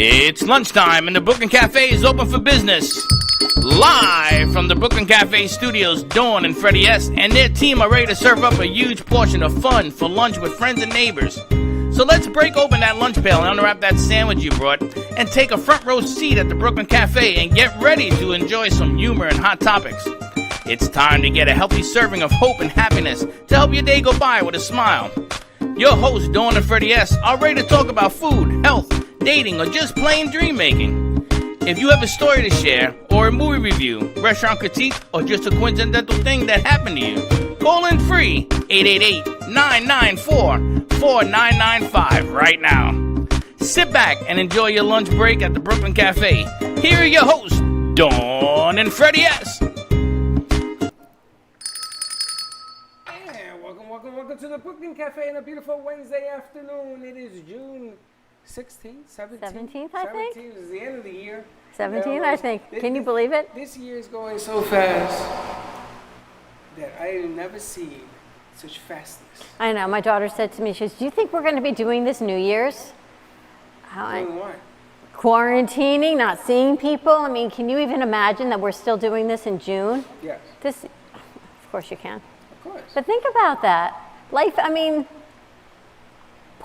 It's lunchtime and the Brooklyn Cafe is open for business. Live from the Brooklyn Cafe studios, Dawn and Freddie S. and their team are ready to serve up a huge portion of fun for lunch with friends and neighbors. So let's break open that lunch pail and unwrap that sandwich you brought and take a front row seat at the Brooklyn Cafe and get ready to enjoy some humor and hot topics. It's time to get a healthy serving of hope and happiness to help your day go by with a smile. Your hosts, Dawn and Freddie S., are ready to talk about food, health, dating, or just plain dream making. If you have a story to share, or a movie review, restaurant critique, or just a coincidental thing that happened to you, call in free 888-994-4995 right now. Sit back and enjoy your lunch break at the Brooklyn Cafe. Here are your hosts, Dawn and Freddie S. Welcome to the Brooklyn Cafe on a beautiful Wednesday afternoon. It is June 16th, 17th? 17th, I think. 17th is the end of the year. 17th, I think. Can you believe it? This year is going so fast that I have never seen such fastness. I know. My daughter said to me, she says, do you think we're going to be doing this New Year's? Doing what? Quarantining, not seeing people. I mean, can you even imagine that we're still doing this in June? Yes. Of course you can. Of course. But think about that. Life, I mean,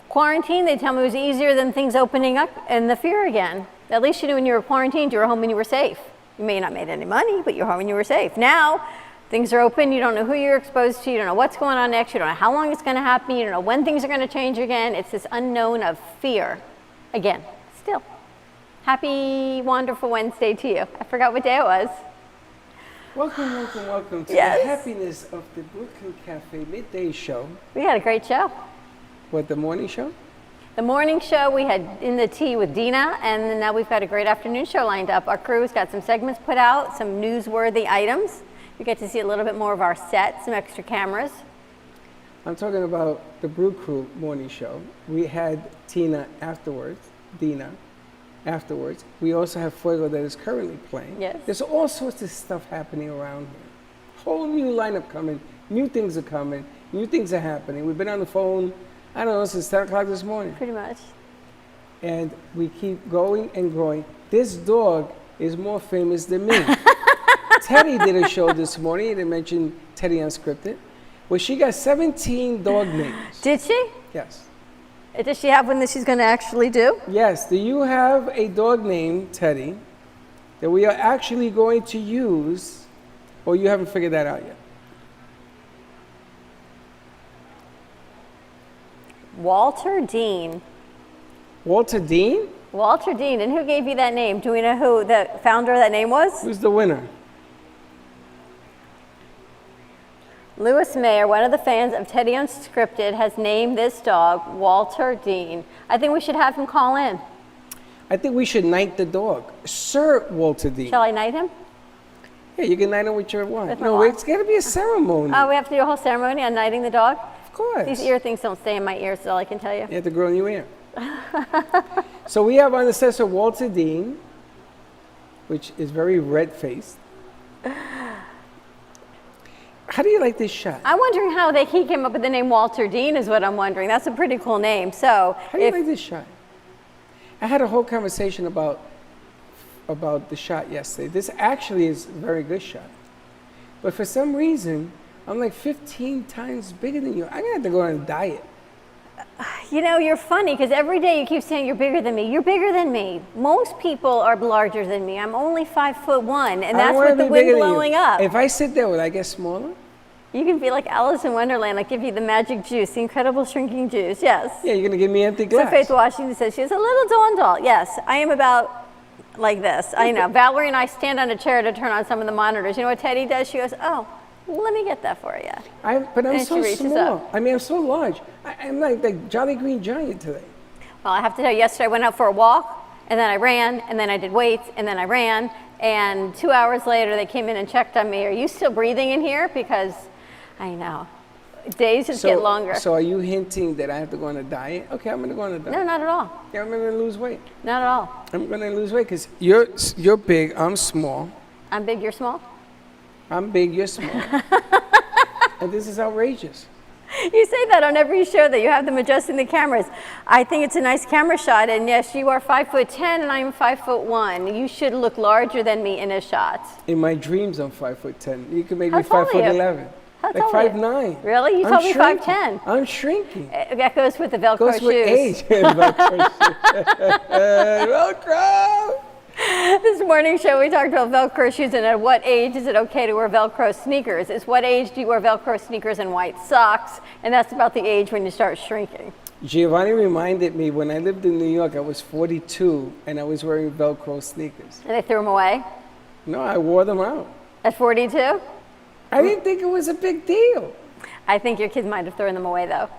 quarantine, they tell me, was easier than things opening up and the fear again. At least you knew when you were quarantined, you were home and you were safe. You may not have made any money, but you're home and you were safe. Now, things are open, you don't know who you're exposed to, you don't know what's going on next, you don't know how long it's going to happen, you don't know when things are going to change again. It's this unknown of fear. Again, still. Happy, wonderful Wednesday to you. I forgot what day it was. Welcome to Yes. the happiness of the Brooklyn Cafe midday show. We had a great show. What, the morning show? The morning show, we had In the Tea with Dina, and then now we've got a great afternoon show lined up. Our crew's got some segments put out, some newsworthy items. You get to see a little bit more of our set, some extra cameras. I'm talking about the Brew Crew morning show. We had Dina afterwards. We also have Fuego that is currently playing. Yes. There's all sorts of stuff happening around here. Whole new lineup coming. New things are coming. New things are happening. We've been on the phone, I don't know, since 10 o'clock this morning. Pretty much. And we keep going and growing. This dog is more famous than me. Teddy did a show this morning. They mentioned Teddy Unscripted, where she got 17 dog names. Did she? Yes. Does she have one that she's going to actually do? Yes. Do you have a dog named Teddy that we are actually going to use, or you haven't figured that out yet? Walter Dean. Walter Dean? Walter Dean. And who gave you that name? Do we know who the founder of that name was? Who's the winner? Louis Mayer, one of the fans of Teddy Unscripted, has named this dog Walter Dean. I think we should have him call in. I think we should knight the dog. Sir Walter Dean. Shall I knight him? Yeah, you can knight him with your wife. With my No, wife. it's got to be a ceremony. Oh, we have to do a whole ceremony on knighting the dog? Of course. These ear things don't stay in my ears, is all I can tell you. You have to grow a new ear. So we have on the set of Walter Dean, which is very red-faced. How do you like this shot? I'm wondering how he came up with the name Walter Dean is what I'm wondering. That's a pretty cool name. So, How do you like this shot? I had a whole conversation about the shot yesterday. This actually is a very good shot. But for some reason, I'm like 15 times bigger than you. I'm going to have to go on a diet. you know, you're funny because every day you keep saying you're bigger than me. You're bigger than me. Most people are larger than me. I'm only 5'1", and that's with the wind blowing up. If I sit there, would I get smaller? You can be like Alice in Wonderland. I give you the magic juice, the incredible shrinking juice. Yes. Yeah, you're going to give me empty glass. So Faith Washington says she has a little Dawn doll. Yes, I am about like this. I know. Valerie and I stand on a chair to turn on some of the monitors. You know what Teddy does? She goes, oh, let me get that for you. But I'm And so she reaches small. up. I mean, I'm so large. I'm like the Jolly Green Giant today. Well, I have to tell you, yesterday I went out for a walk, and then I ran, and then I did weights, and then I ran, and 2 hours later they came in and checked on me. Are you still breathing in here? Because I know. Days just get longer. So are you hinting that I have to go on a diet? Okay, I'm going to go on a diet. No, not at all. Yeah, I'm going to lose weight. Not at all. I'm going to lose weight because you're big, I'm small. I'm big, you're small? I'm big, you're small. And this is outrageous. You say that on every show that you have them adjusting the cameras. I think it's a nice camera shot, and yes, you are 5'10" and I'm 5'1". You should look larger than me in a shot. In my dreams, I'm 5'10". You can make How me tall are you? 5'11". How Like tall are you? 5'9". Really? You I'm told me shrinking. 5'10". I'm shrinking. That goes with the Velcro Goes shoes. with age. Velcro. Velcro. This morning show, we talked about Velcro shoes and at what age is it okay to wear Velcro sneakers. It's what age do you wear Velcro sneakers and white socks, and that's about the age when you start shrinking. Giovanni reminded me when I lived in New York, I was 42 and I was wearing Velcro sneakers. And they threw them away No, I wore them out. at 42? I didn't think it was a big deal. I think your kids might have thrown them away though.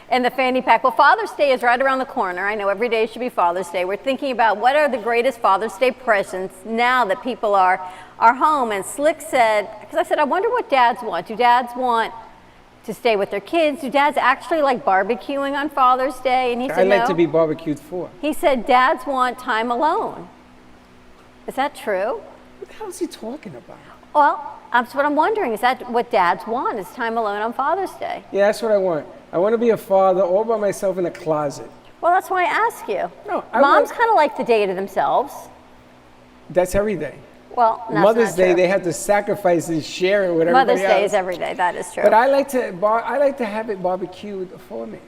And the fanny pack. Well, Father's Day is right around the corner. I know every day should be Father's Day. We're thinking about what are the greatest Father's Day presents now that people are home. And Slick said, because I said, I wonder what dads want. Do dads want to stay with their kids? Do dads actually like barbecuing on Father's Day? And he said, I like no. to be barbecued for. He said, dads want time alone. Is that true? What the hell is he talking about? Well, that's what I'm wondering. Is that what dads want, is time alone on Father's Day? Yeah, that's what I want. I want to be a father all by myself in a closet. Well, that's why I ask you. No, I Moms want- kind of like the day to themselves. That's every day. Well, that's Mother's not Day, true. they have to sacrifice and share it with Mother's everybody Day else. is every day. That is true. But I like to have it barbecued for me.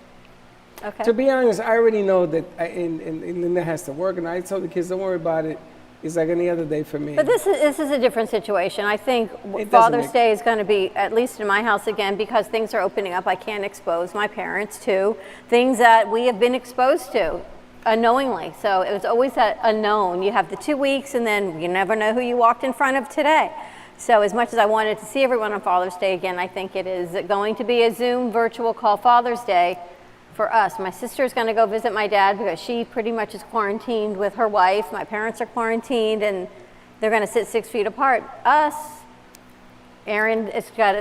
Okay. To be honest, I already know that and Linda has to work, and I told the kids, don't worry about it. It's like any other day for me. But this is a different situation. I think doesn't Father's make- Day is going to be, at least in my house again, because things are opening up. I can't expose my parents to things that we have been exposed to unknowingly. So it was always that unknown. You have the 2 weeks, and then you never know who you walked in front of today. So as much as I wanted to see everyone on Father's Day again, I think it is going to be a Zoom virtual call Father's Day for us. My sister's going to go visit my dad because she pretty much is quarantined with her wife. My parents are quarantined, and they're going to sit 6 feet apart. Us, Aaron,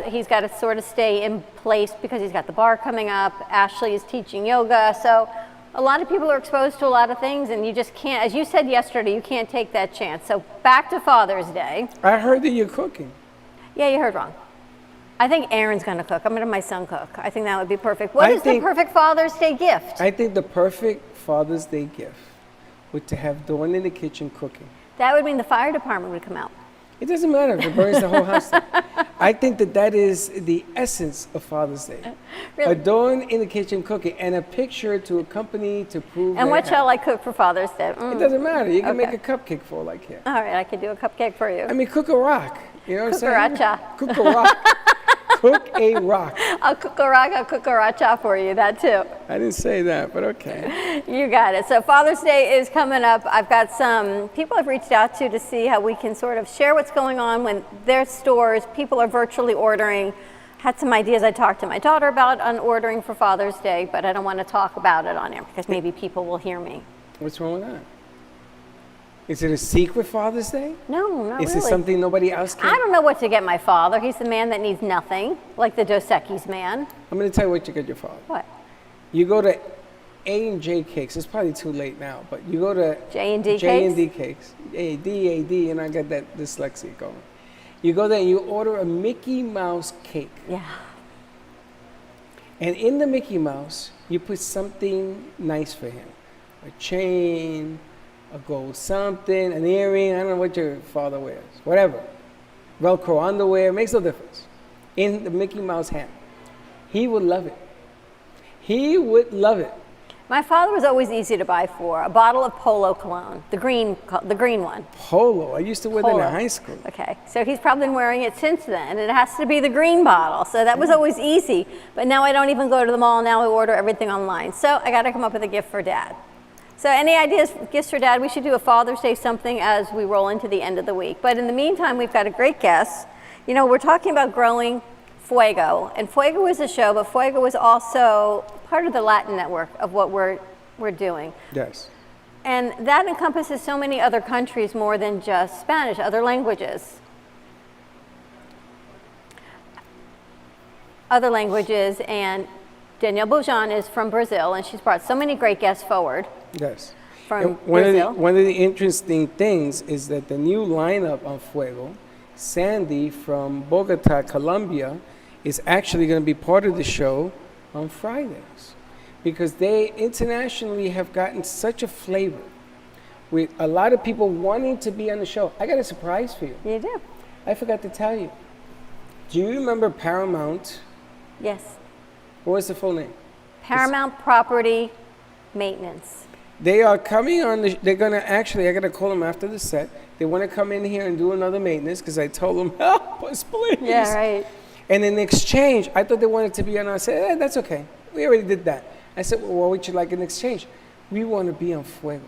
he's got to sort of stay in place because he's got the bar coming up. Ashley is teaching yoga. So a lot of people are exposed to a lot of things, and you just can't, as you said yesterday, you can't take that chance. So back to Father's Day. I heard that you're cooking. Yeah, you heard wrong. I think Aaron's going to cook. I'm going to have my son cook. I think that would be perfect. What I is the think- perfect Father's Day gift? I think the perfect Father's Day gift would to have Dawn in the kitchen cooking. That would mean the fire department would come out. It doesn't matter if it burns the whole house down. I think that is the essence of Father's Day. Really? A Dawn in the kitchen cooking and a picture to accompany to prove And that what it shall happened. I cook for Father's Day? It doesn't matter. You can Okay. make a cupcake for all I care. All right, I could do a cupcake for you. I mean, cook a rock. You know what I'm saying? Cucaracha. Cook a rock. Cook a rock. I'll cook a cucaracha for you, that too. I didn't say that, but okay. You got it. So Father's Day is coming up. I've got some people I've reached out to see how we can sort of share what's going on when their stores, people are virtually ordering. Had some ideas I talked to my daughter about on ordering for Father's Day, but I don't want to talk about it on air because maybe people will hear me. What's wrong with that? Is it a secret Father's Day? No, not Is really. it something nobody else can? I don't know what to get my father. He's the man that needs nothing, like the Dos Equis man. I'm going to tell you what you get your father. What? You go to A&J Cakes. It's probably too late now, but you go to J&D J&D Cakes. A-D, and I got that dyslexia going. You go there and you order a Mickey Mouse cake. Yeah. And in the Mickey Mouse, you put something nice for him. A chain, a gold something, an earring. I don't know what your father wears. Whatever. Velcro underwear. Makes no difference. In the Mickey Mouse hand. He would love it. He would love it. My father was always easy to buy for. A bottle of Polo cologne, the green one. Polo. I used to wear that Polo. in high school. Okay, so he's probably been wearing it since then, and it has to be the green bottle. So that was always easy. But now I don't even go to the mall. Now I order everything online. So I got to come up with a gift for Dad. So any ideas, gifts for Dad? We should do a Father's Day something as we roll into the end of the week. But in the meantime, we've got a great guest. You know, we're talking about growing Fuego, and Fuego is a show, but Fuego is also part of the Latin network of what we're doing. Yes. And that encompasses so many other countries more than just Spanish, other languages. Other languages, and Danielle Boujan is from Brazil, and she's brought so many great guests forward Yes. from And one Brazil. of the interesting things is that the new lineup on Fuego, Sandy from Bogota, Colombia, is actually going to be part of the show on Fridays because they internationally have gotten such a flavor with a lot of people wanting to be on the show. I got a surprise for you. You do? I forgot to tell you. Do you remember Paramount? Yes. What was the full name? Paramount Property Maintenance. They are coming on they're going to actually, I got to call them after the set. They want to come in here and do another maintenance because I told them, help us, please. Yeah, right. And in exchange, I thought they wanted to be on. I said, that's okay. We already did that. I said, well, what would you like in exchange? We want to be on Fuego.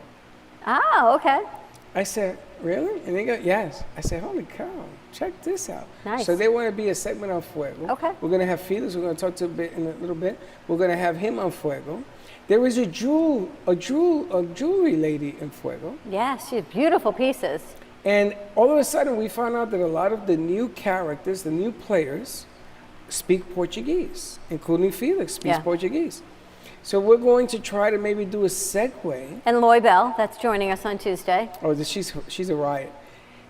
Oh, okay. I said, really? And they go, yes. I said, holy cow, check this out. Nice. So they want to be a segment on Fuego. Okay. We're going to have Felix. We're going to talk to in a little bit. We're going to have him on Fuego. There is a jewelry lady in Fuego. Yes, she had beautiful pieces. And all of a sudden, we found out that a lot of the new characters, the new players, speak Portuguese, including Felix speaks Yeah. Portuguese. So we're going to try to maybe do a segue. And Loy Bell, that's joining us on Tuesday. Oh, she's a riot.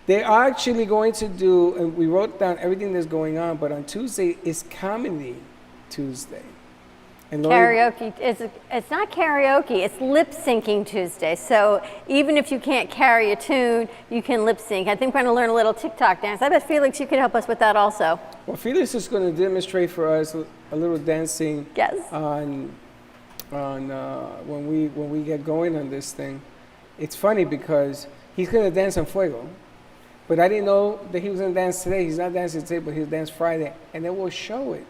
They are actually going to do, and we wrote down everything that's going on, but on Tuesday is Comedy Tuesday. And Karaoke, it's not karaoke, it's lip syncing Tuesday. So even if you can't carry a tune, you can lip sync. I think we're going to learn a little TikTok dance. I bet Felix, you could help us with that also. Well, Felix is going to demonstrate for us a little dancing Yes. on when we get going on this thing. It's funny because he's going to dance on Fuego, but I didn't know that he was going to dance today. He's not dancing today, but he'll dance Friday, and then we'll show it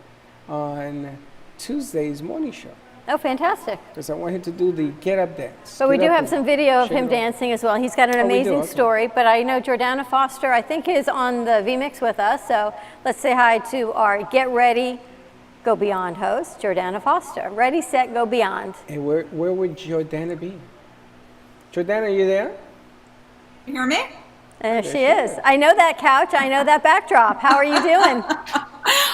on Tuesday's morning show. Oh, fantastic. Because I want him to do the get up dance. But we Get do up have and some video of shake him it off. dancing as well. He's got an Oh, we do? amazing Okay. story, but I know Jordana Foster, I think, is on the VMix with us. So let's say hi to our Get Ready, Go Beyond host, Jordana Foster. Ready, set, go beyond. And where would Jordana be? Jordana, are you there? You hear me? And there she is. I know that couch. I know that backdrop. How are you doing?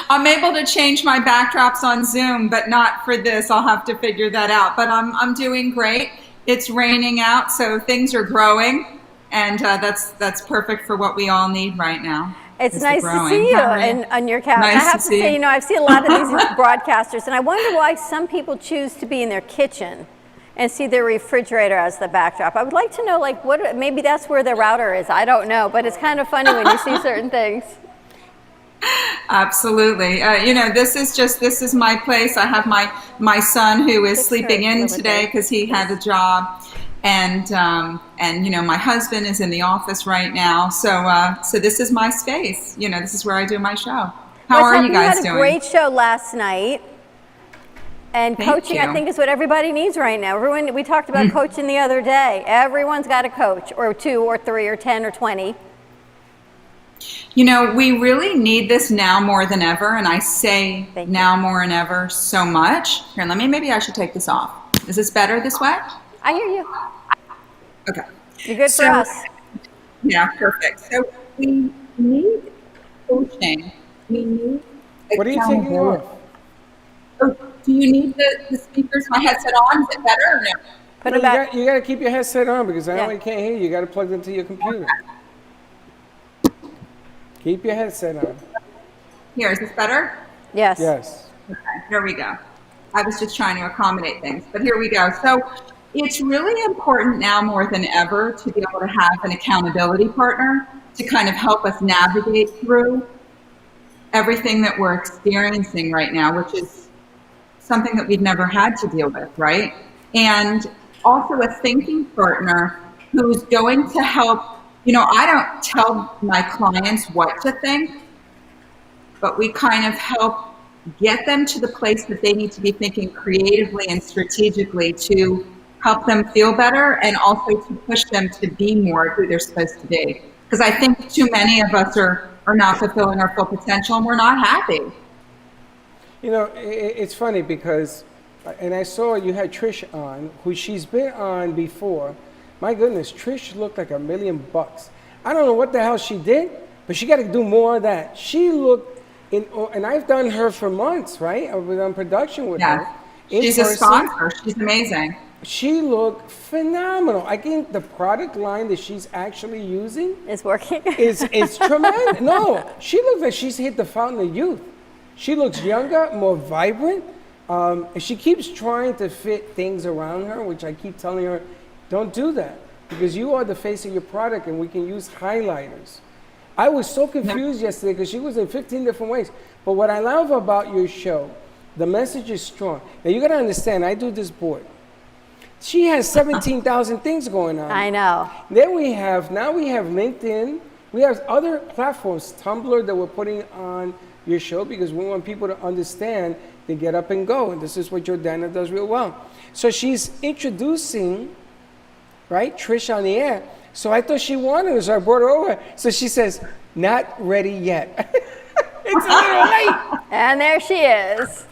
I'm able to change my backdrops on Zoom, but not for this. I'll have to figure that out. But I'm doing great. It's raining out, so things are growing, and that's perfect for what we all need right now. It's is nice the to growing. see you How are you? on your couch. Nice I have to to see say, you. I see a lot of these broadcasters, and I wonder why some people choose to be in their kitchen and see their refrigerator as the backdrop. I would like to know, like, what maybe that's where the router is. I don't know, but it's kind of funny when you see certain things. Absolutely. This is my place. I have my son who is Picture sleeping it a in little today bit. because he had a job, and my husband is in the office right now. So this is my space. This is where I do my show. How What's are up? you guys had doing? a great show last night. And Thank coaching, I you. think, is what everybody needs right now. We talked about coaching the other day. Everyone's got a coach, or 2 or 3 or 10 or 20. We really need this now more than ever, and I say Thank you. now more than ever so much. Here, maybe I should take this off. Is this better this way? I hear you. Okay. You're good for So- us. Yeah, perfect. So we need coaching. We need What are you taking accountability. off? Oh, do you need the speakers, my headset on? Is it better or no? Put No, it back. you got to keep your headset on because I Yeah. only can't hear you. You got to plug it into your computer. Keep your headset on. Here, is this better? Yes. Yes. Okay, here we go. I was just trying to accommodate things, but here we go. So it's really important now more than ever to be able to have an accountability partner to kind of help us navigate through everything that we're experiencing right now, which is something that we've never had to deal with, right? And also a thinking partner who's going to help. I don't tell my clients what to think, but we kind of help get them to the place that they need to be thinking creatively and strategically to help them feel better and also to push them to be more who they're supposed to be. Because I think too many of us are not fulfilling our full potential and we're not happy. It's funny because, and I saw you had Trish on, who she's been on before. My goodness, Trish looked like $1 million. I don't know what the hell she did, but she got to do more of that. She looked and I've done her for months, right? I've been on production with her. in She's a person. sponsor. She's amazing. She looked phenomenal. I think the product line that she's actually using It's working. is tremendous. No, she looks like she's hit the fountain of youth. She looks younger, more vibrant. And she keeps trying to fit things around her, which I keep telling her, don't do that, because you are the face of your product and we can use highlighters. I was so confused yesterday because she was in 15 different ways. But what I love about your show, the message is strong. Now you gotta understand, I do this board. She has 17,000 things going on. I know. Now we have LinkedIn. We have other platforms, Tumblr, that we're putting on your show because we want people to understand they get up and go. And this is what Jordana does real well. So she's introducing, right, Trish on the air. So I thought she wanted us, so I brought her over. So she says, not ready yet. It's a little late. And there she is.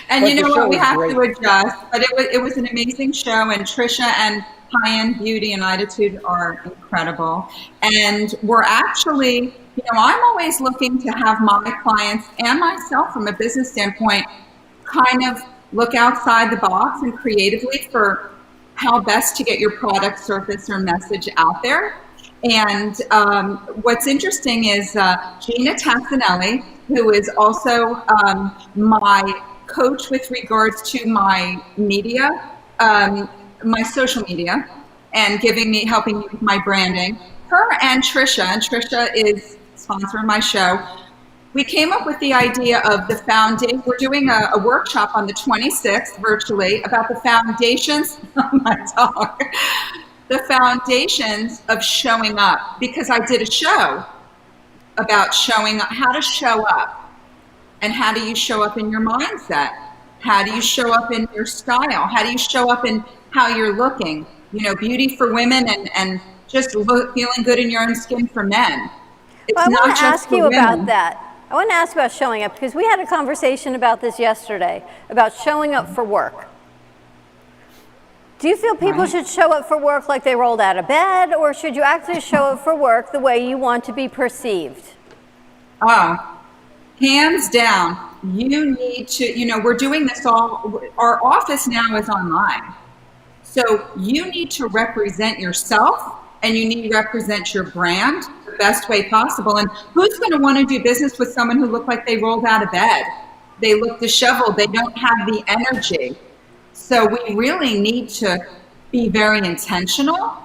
And But you the know show what? We was have great. to adjust. But it was an amazing show, and Trisha and High-End Beauty and Attitude are incredible. And we're actually, you know, I'm always looking to have my clients and myself from a business standpoint kind of look outside the box and creatively for how best to get your product, service, or message out there. And what's interesting is Gina Tassinelli, who is also my coach with regards to my media, my social media, and helping me with my branding. Her and Trisha is sponsor of my show. We came up with the idea of the foundation. We're doing a workshop on the 26th virtually about the foundations. Oh my dog. The foundations of showing up, because I did a show about showing up, how to show up, and how do you show up in your mindset? How do you show up in your style? How do you show up in how you're looking? You know, beauty for women and just feeling good in your own skin for men. It's Well, I not want to just ask for you women. about that. I want to ask about showing up because we had a conversation about this yesterday, about showing up for work. Do you feel people Right. should show up for work like they rolled out of bed, or should you actually show up for work the way you want to be perceived? Oh, hands down. You need to, you know, we're doing this our office now is online. So you need to represent yourself and you need to represent your brand the best way possible. And who's going to want to do business with someone who looked like they rolled out of bed? They look disheveled. They don't have the energy. So we really need to be very intentional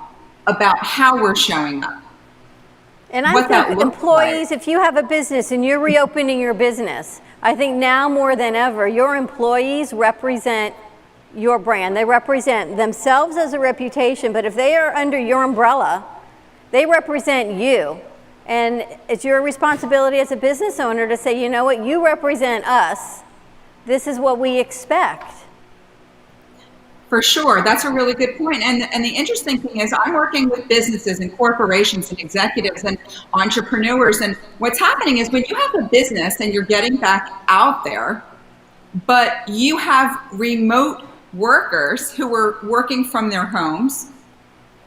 about how we're showing up. And I What that think looks employees, if you have a business and you're reopening your business, I think now more than ever, your employees represent your brand. They represent themselves as a reputation, but if they are under your umbrella, they represent you. And it's your responsibility as a business owner to say, you know what, you represent us. This is what we expect. For sure. That's a really good point. And the interesting thing is I'm working with businesses and corporations and executives and entrepreneurs. And what's happening is when you have a business and you're getting back out there, but you have remote workers who are working from their homes,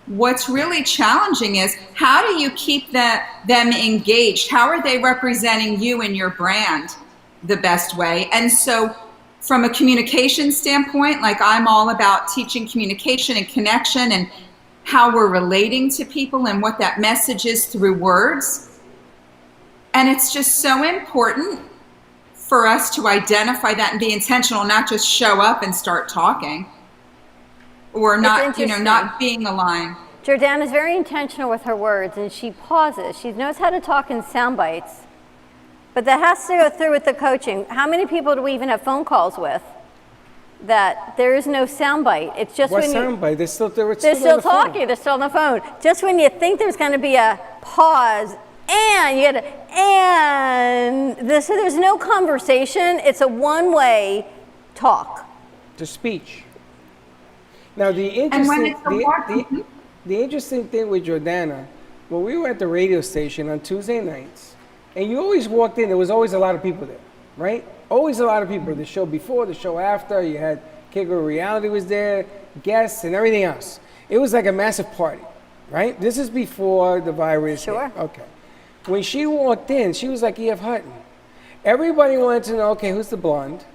what's really challenging is how do you keep them engaged? How are they representing you and your brand the best way? And so from a communication standpoint, like I'm all about teaching communication and connection and how we're relating to people and what that message is through words. And it's just so important for us to identify that and be intentional, not just show up and start talking or not, not being aligned. Jordana is very intentional with her words and she pauses. She knows how to talk in sound bites. But that has to go through with the coaching. How many people do we even have phone calls with that there is no soundbite? It's just What when soundbite? They're still they're on still the phone. talking, they're still on the phone. Just when you think there's going to be a pause, and you get so there's no conversation. It's a one-way talk. To speech. Now the And when interesting, it's a walk- the interesting thing with Jordana, when we were at the radio station on Tuesday nights, and you always walked in, there was always a lot of people there, right? Always a lot of people. The show before, the show after, you had Kegel Reality was there, guests, and everything else. It was like a massive party, right? This is before the virus. Sure. hit. Okay. When she walked in, she was like E.F. Hutton. Everybody wanted to know, okay, who's the blonde?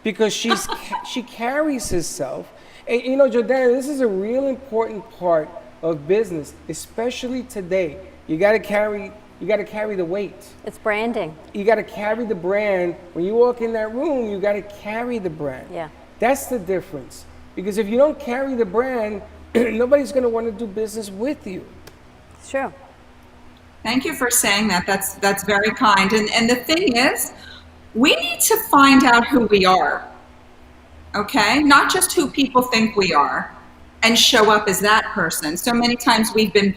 Because she carries herself. And you know, Jordana, this is a real important part of business, especially today. You got to carry You got to carry the weight. It's branding. You got to carry the brand. When you walk in that room, you got to carry the brand. Yeah. That's the difference. Because if you don't carry the brand, nobody's going to want to do business with you. It's true. Thank you for saying that. That's very kind. And the thing is, we need to find out who we are. Okay? Not just who people think we are, and show up as that person. So many times we've been,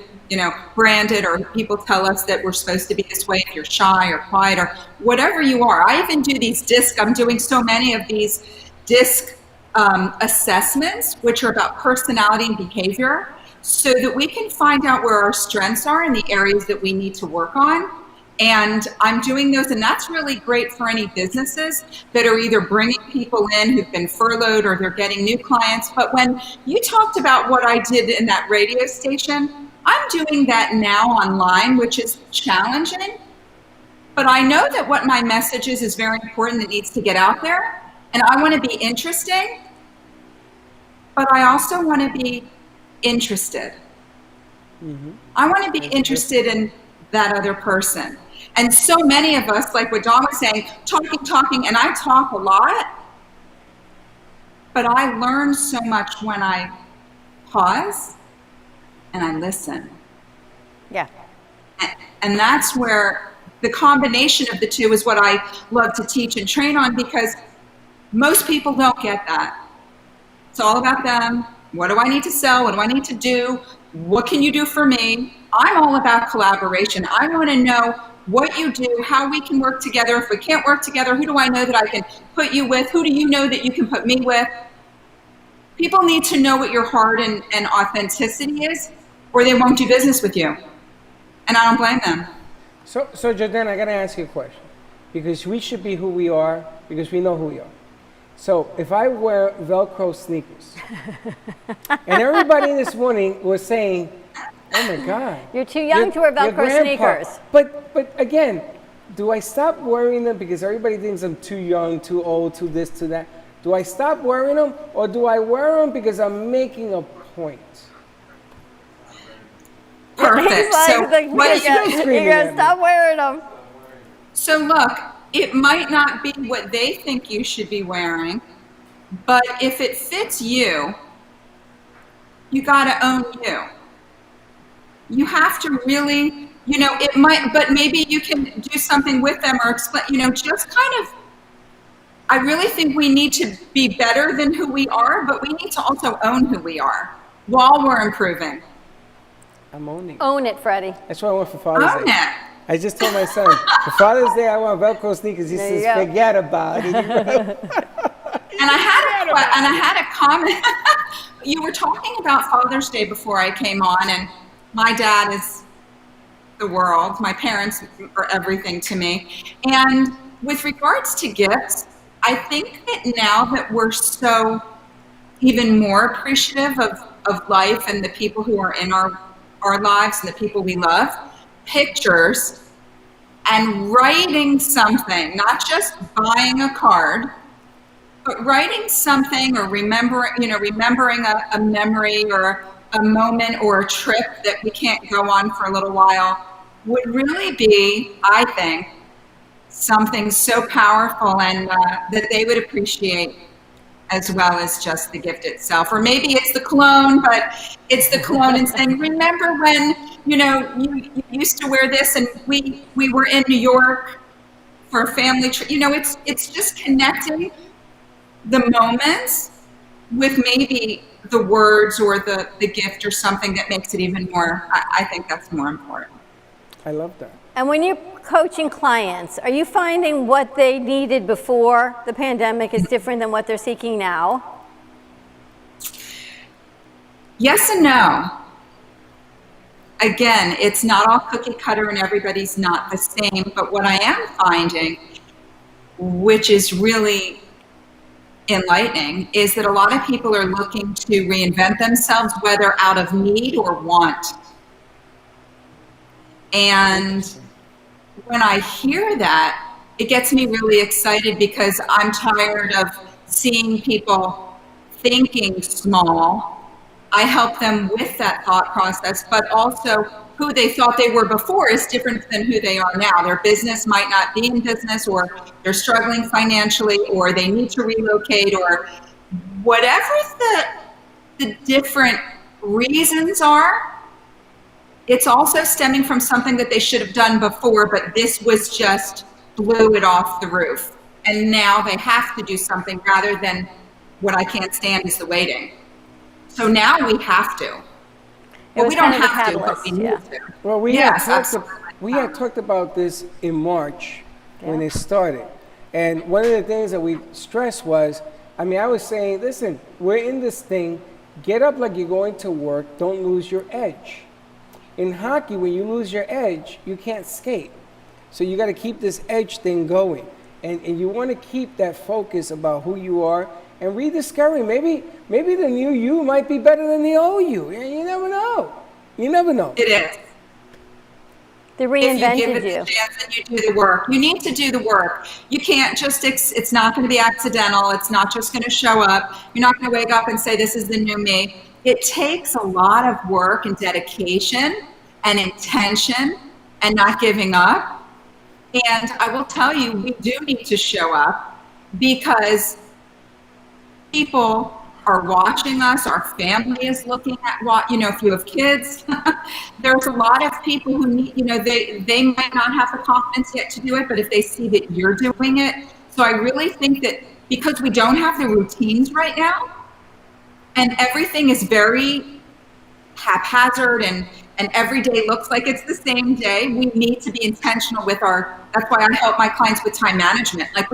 branded, or people tell us that we're supposed to be this way if you're shy or quiet or whatever you are. I even do these I'm doing so many of these DISC assessments, which are about personality and behavior, so that we can find out where our strengths are and the areas that we need to work on. And I'm doing those, and that's really great for any businesses that are either bringing people in who've been furloughed or they're getting new clients. But when you talked about what I did in that radio station, I'm doing that now online, which is challenging. But I know that what my message is very important, that needs to get out there. And I want to be interesting, but I also want to be interested. Mm-hmm. I want to be interested in that other person. And so many of us, like what Dawn was saying, talking, and I talk a lot, but I learn so much when I pause and I listen. Yeah. And that's where the combination of the two is what I love to teach and train on, because most people don't get that. It's all about them. What do I need to sell? What do I need to do? What can you do for me? I'm all about collaboration. I want to know what you do, how we can work together. If we can't work together, who do I know that I can put you with? Who do you know that you can put me with? People need to know what your heart and authenticity is, or they won't do business with you. And I don't blame them. So Jordan, I got to ask you a question, because we should be who we are, because we know who we are. So if I wear Velcro sneakers, and everybody this morning was saying, oh my God. You're too young to wear Velcro sneakers. But again, do I stop wearing them because everybody thinks I'm too young, too old, too this, too that? Do I stop wearing them, or do I wear them because I'm making a point? Perfect. You're gonna stop wearing them. So look, it might not be what they think you should be wearing, but if it fits you, you got to own you. You have to really, it might, but maybe you can do something with them or explain, just kind of, I really think we need to be better than who we are, but we need to also own who we are while we're improving. I'm owning it. Own it, Freddie. That's what I want for Father's Own Day. it. I just told my son, for Father's Day, I want Velcro sneakers. He says, forget about it. And I had a comment. You were talking about Father's Day before I came on, and my dad is the world. My parents are everything to me. And with regards to gifts, I think that now that we're so even more appreciative of life and the people who are in our lives and the people we love, pictures and writing something, not just buying a card, but writing something or remembering a memory or a moment or a trip that we can't go on for a little while would really be, I think, something so powerful and that they would appreciate as well as just the gift itself. Or maybe it's the cologne, but it's the cologne and saying, remember when, you used to wear this and we were in New York for a family trip. It's just connecting the moments with maybe the words or the gift or something that makes it even more, I think that's more important. I love that. And when you're coaching clients, are you finding what they needed before the pandemic is different than what they're seeking now? Yes and no. Again, it's not all cookie cutter and everybody's not the same, but what I am finding, which is really enlightening, is that a lot of people are looking to reinvent themselves, whether out of need or want. And when I hear that, it gets me really excited because I'm tired of seeing people thinking small. I help them with that thought process, but also who they thought they were before is different than who they are now. Their business might not be in business, or they're struggling financially, or they need to relocate, or whatever the different reasons are. It's also stemming from something that they should have done before, but this was just blew it off the roof. And now they have to do something rather than what I can't stand is the waiting. So now we have to. Well, we don't have to, but we need to. Well, we Yes, had absolutely. talked about this in March when it started. And one of the things that we stressed was, I mean, I was saying, listen, we're in this thing. Get up like you're going to work. Don't lose your edge. In hockey, when you lose your edge, you can't skate. So you got to keep this edge thing going. And you want to keep that focus about who you are and rediscovering. Maybe the new you might be better than the old you. You never know. You never know. It is. They If reinvented you give it the chance and you do the work. You need to do the work. You can't just, it's not going to be accidental. It's not just going to show up. You're not going to wake up and say, this is the new me. It takes a lot of work and dedication and intention and not giving up. And I will tell you, we do need to show up because people are watching us. Our family is looking at what, if you have kids, there's a lot of people who need, they might not have the confidence yet to do it, but if they see that you're doing it. So I really think that because we don't have the routines right now and everything is very haphazard and every day looks like it's the same day, we need to be intentional with that's why I help my clients with time management. Like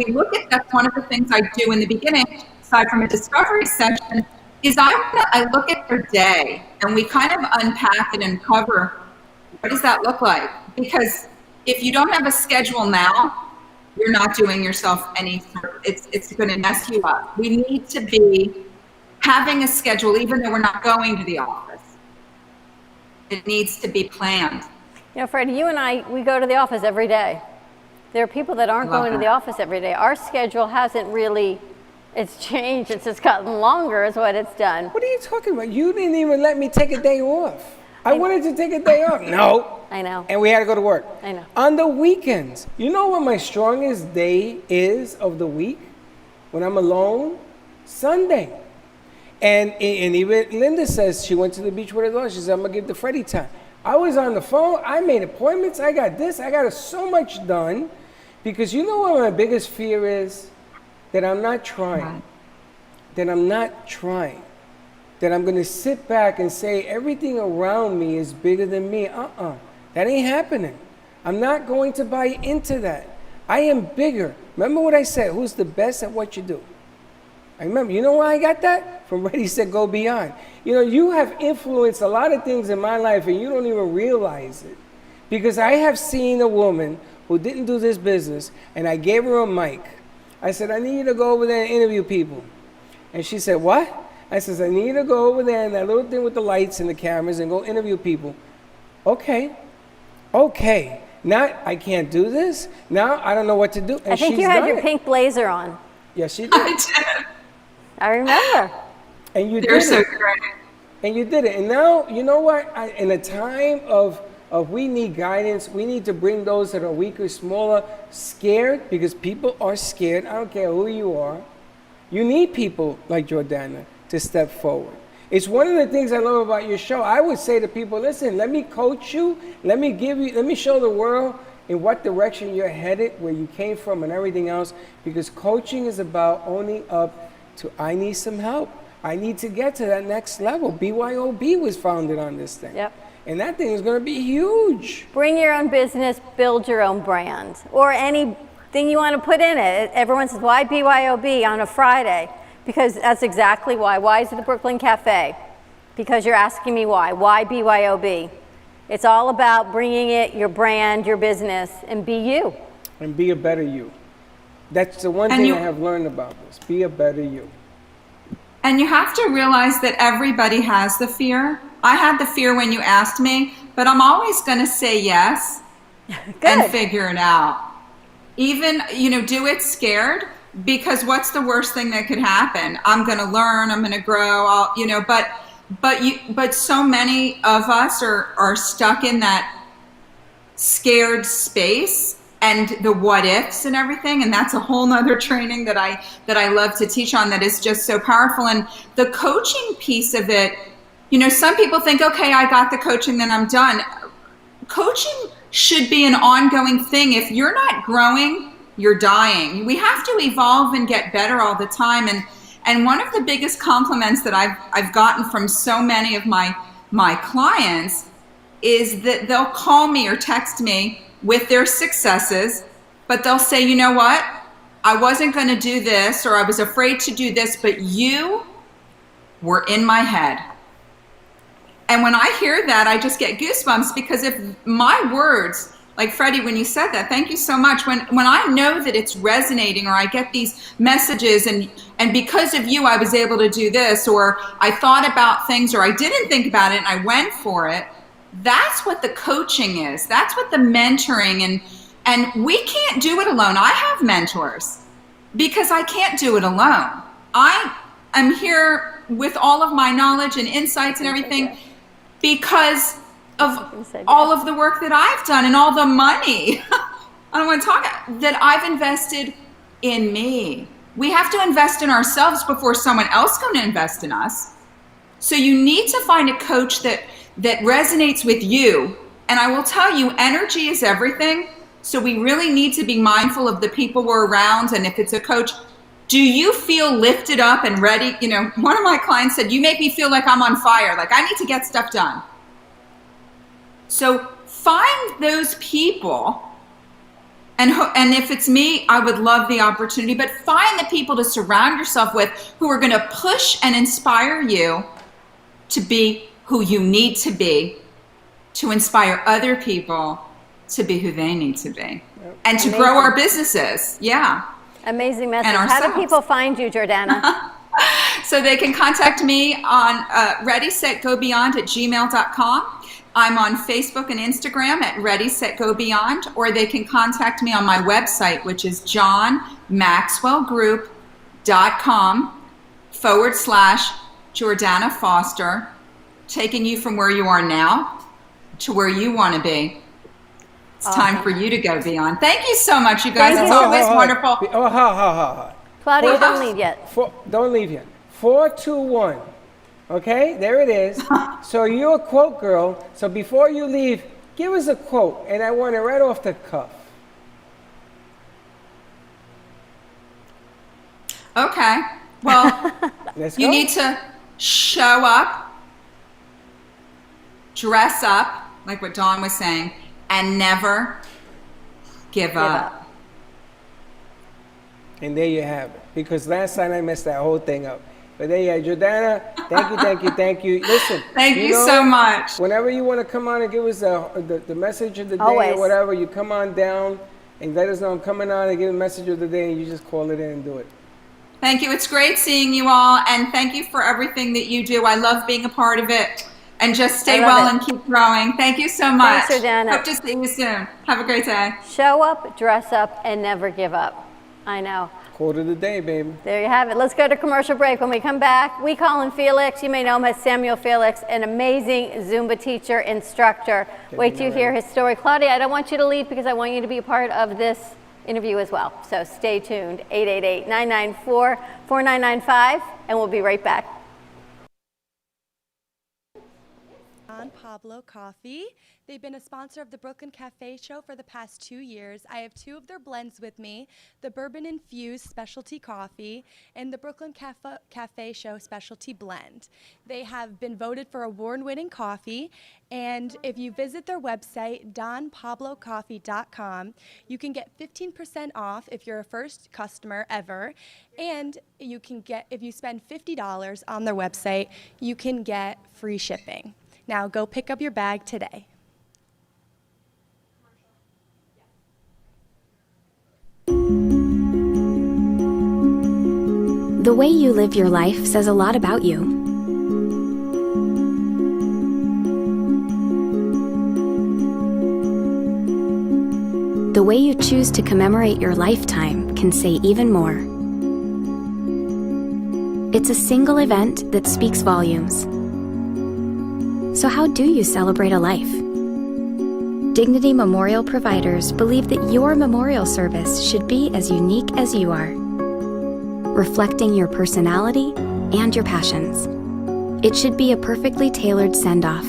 that's one of the things I do in the beginning, aside from a discovery session, is I look at their day and we kind of unpack it and cover, what does that look like? Because if you don't have a schedule now, you're not doing yourself it's going to mess you up. We need to be having a schedule, even though we're not going to the office. It needs to be planned. Freddie, you and I, we go to the office every day. There are people that aren't going to the office every day. Our schedule hasn't really, it's changed. It's just gotten longer is what it's done. What are you talking about? You didn't even let me take a day off. I wanted to take a day off. No. I know. And we had to go to work. I know. On the weekends, you know what my strongest day is of the week? When I'm alone? Sunday. And even Linda says she went to the beach with her daughter. She said, I'm going to give the Freddie time. I was on the phone. I made appointments. I got this. I got so much done. Because you know what my biggest fear is? That I'm not trying. That I'm not trying. That I'm going to sit back and say everything around me is bigger than me. That ain't happening. I'm not going to buy into that. I am bigger. Remember what I said? Who's the best at what you do? I remember, you know where I got that? From Ready, Set, Go Beyond. You have influenced a lot of things in my life and you don't even realize it. Because I have seen a woman who didn't do this business and I gave her a mic. I said, I need you to go over there and interview people. And she said, what? I said, I need you to go over there in that little thing with the lights and the cameras and go interview people. Okay. Now I can't do this. Now I don't know what to do. And I think you had your pink blazer on. Yes, she did. I did. I remember. And you They're did so it. great. And you did it. And now, you know what? In a time of we need guidance, we need to bring those that are weaker, smaller, scared, because people are scared. I don't care who you are. You need people like Jordana to step forward. It's one of the things I love about your show. I would say to people, listen, let me coach you. Let me show the world in what direction you're headed, where you came from and everything else. Because coaching is about owning up to, I need some help. I need to get to that next level. BYOB was founded on this thing. Yep. And that thing is going to be huge. Bring your own business, build your own brand, or anything you want to put in it. Everyone says, why BYOB on a Friday? Because that's exactly why. Why is it the Brooklyn Cafe? Because you're asking me why. Why BYOB? It's all about bringing it, your brand, your business, and be you. And be a better you. That's the one thing I have learned about this. Be a better you. And you have to realize that everybody has the fear. I had the fear when you asked me, but I'm always going to say yes and figure it out. Even, do it scared, because what's the worst thing that could happen? I'm going to learn, I'm going to grow, but but so many of us are stuck in that scared space and the what ifs and everything. And that's a whole nother training that I love to teach on, that is just so powerful. And the coaching piece of it, some people think, okay, I got the coaching, then I'm done. Coaching should be an ongoing thing. If you're not growing, you're dying. We have to evolve and get better all the time. And one of the biggest compliments that I've gotten from so many of my clients is that they'll call me or text me with their successes, but they'll say, you know what? I wasn't going to do this, or I was afraid to do this, but you were in my head. And when I hear that, I just get goosebumps, because if my words, like Freddie, when you said that, thank you so much. When I know that it's resonating, or I get these messages and because of you, I was able to do this, or I thought about things, or I didn't think about it and I went for it. That's what the coaching is. That's what the mentoring, and we can't do it alone. I have mentors because I can't do it alone. I am here with all of my knowledge and insights and everything because of all of the work that I've done and all the money I don't want to talk that I've invested in me. We have to invest in ourselves before someone else is going to invest in us. So you need to find a coach that resonates with you. And I will tell you, energy is everything. So we really need to be mindful of the people we're around. And if it's a coach, do you feel lifted up and ready? One of my clients said, you make me feel like I'm on fire. Like I need to get stuff done. So find those people. And if it's me, I would love the opportunity, but find the people to surround yourself with who are going to push and inspire you to be who you need to be, to inspire other people to be who they need to be, and to grow our businesses. Yeah. Amazing message. How do people find you, Jordana? So they can contact me on readysetgobeyond@gmail.com. I'm on Facebook and Instagram at readysetgobeyond, or they can contact me on my website, which is johnmaxwellgroup.com/Jordana Foster, taking you from where you are now to where you want to be. It's time for you to go beyond. Thank you so much, you guys. It's always wonderful. Claudia, don't leave yet. Don't leave yet. 421. Okay, there it is. So you're a quote girl. So before you leave, give us a quote, and I want it right off the cuff. Okay. Well, you need to show up, dress up, like what Dawn was saying, and never give up. And there you have it. Because last time I messed that whole thing up. But there you are, Jordana. Thank you. Listen. Thank you so much. Whenever you want to come on and give us the message of the day or whatever, you come on down and let us know I'm coming on and give a message of the day, and you just call it in and do it. Thank you. It's great seeing you all, and thank you for everything that you do. I love being a part of it. And just stay well and keep growing. Thank you so much. Thanks, Jordana. Hope to see you soon. Have a great day. Show up, dress up, and never give up. I know. Quote of the day, baby. There you have it. Let's go to commercial break. When we come back, we call him Felix. You may know him as Samuel Felix, an amazing Zumba teacher, instructor. Wait till you hear his story. Claudia, I don't want you to leave because I want you to be a part of this interview as well. So stay tuned. 888-994-4995, and we'll be right back. Don Pablo Coffee. They've been a sponsor of the Brooklyn Cafe Show for the past 2 years. I have two of their blends with me, the Bourbon Infused Specialty Coffee and the Brooklyn Cafe Show Specialty Blend. They have been voted for award-winning coffee, and if you visit their website, donpablocoffee.com, you can get 15% off if you're a first customer ever, and you can get, if you spend $50 on their website, you can get free shipping. Now go pick up your bag today. The way you live your life says a lot about you. The way you choose to commemorate your lifetime can say even more. It's a single event that speaks volumes. So how do you celebrate a life? Dignity Memorial providers believe that your memorial service should be as unique as you are, reflecting your personality and your passions. It should be a perfectly tailored send-off,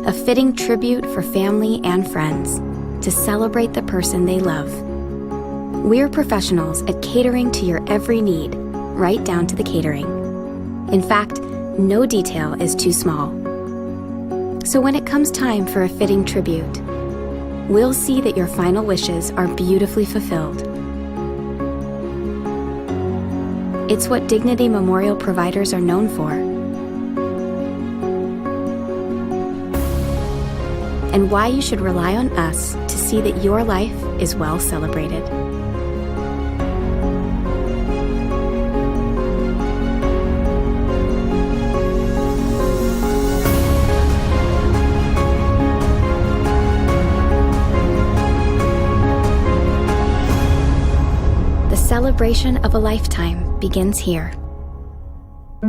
a fitting tribute for family and friends to celebrate the person they love. We're professionals at catering to your every need, right down to the catering. In fact, no detail is too small. So when it comes time for a fitting tribute, we'll see that your final wishes are beautifully fulfilled. It's what Dignity Memorial providers are known for. And why you should rely on us to see that your life is well celebrated. The celebration of a lifetime begins here.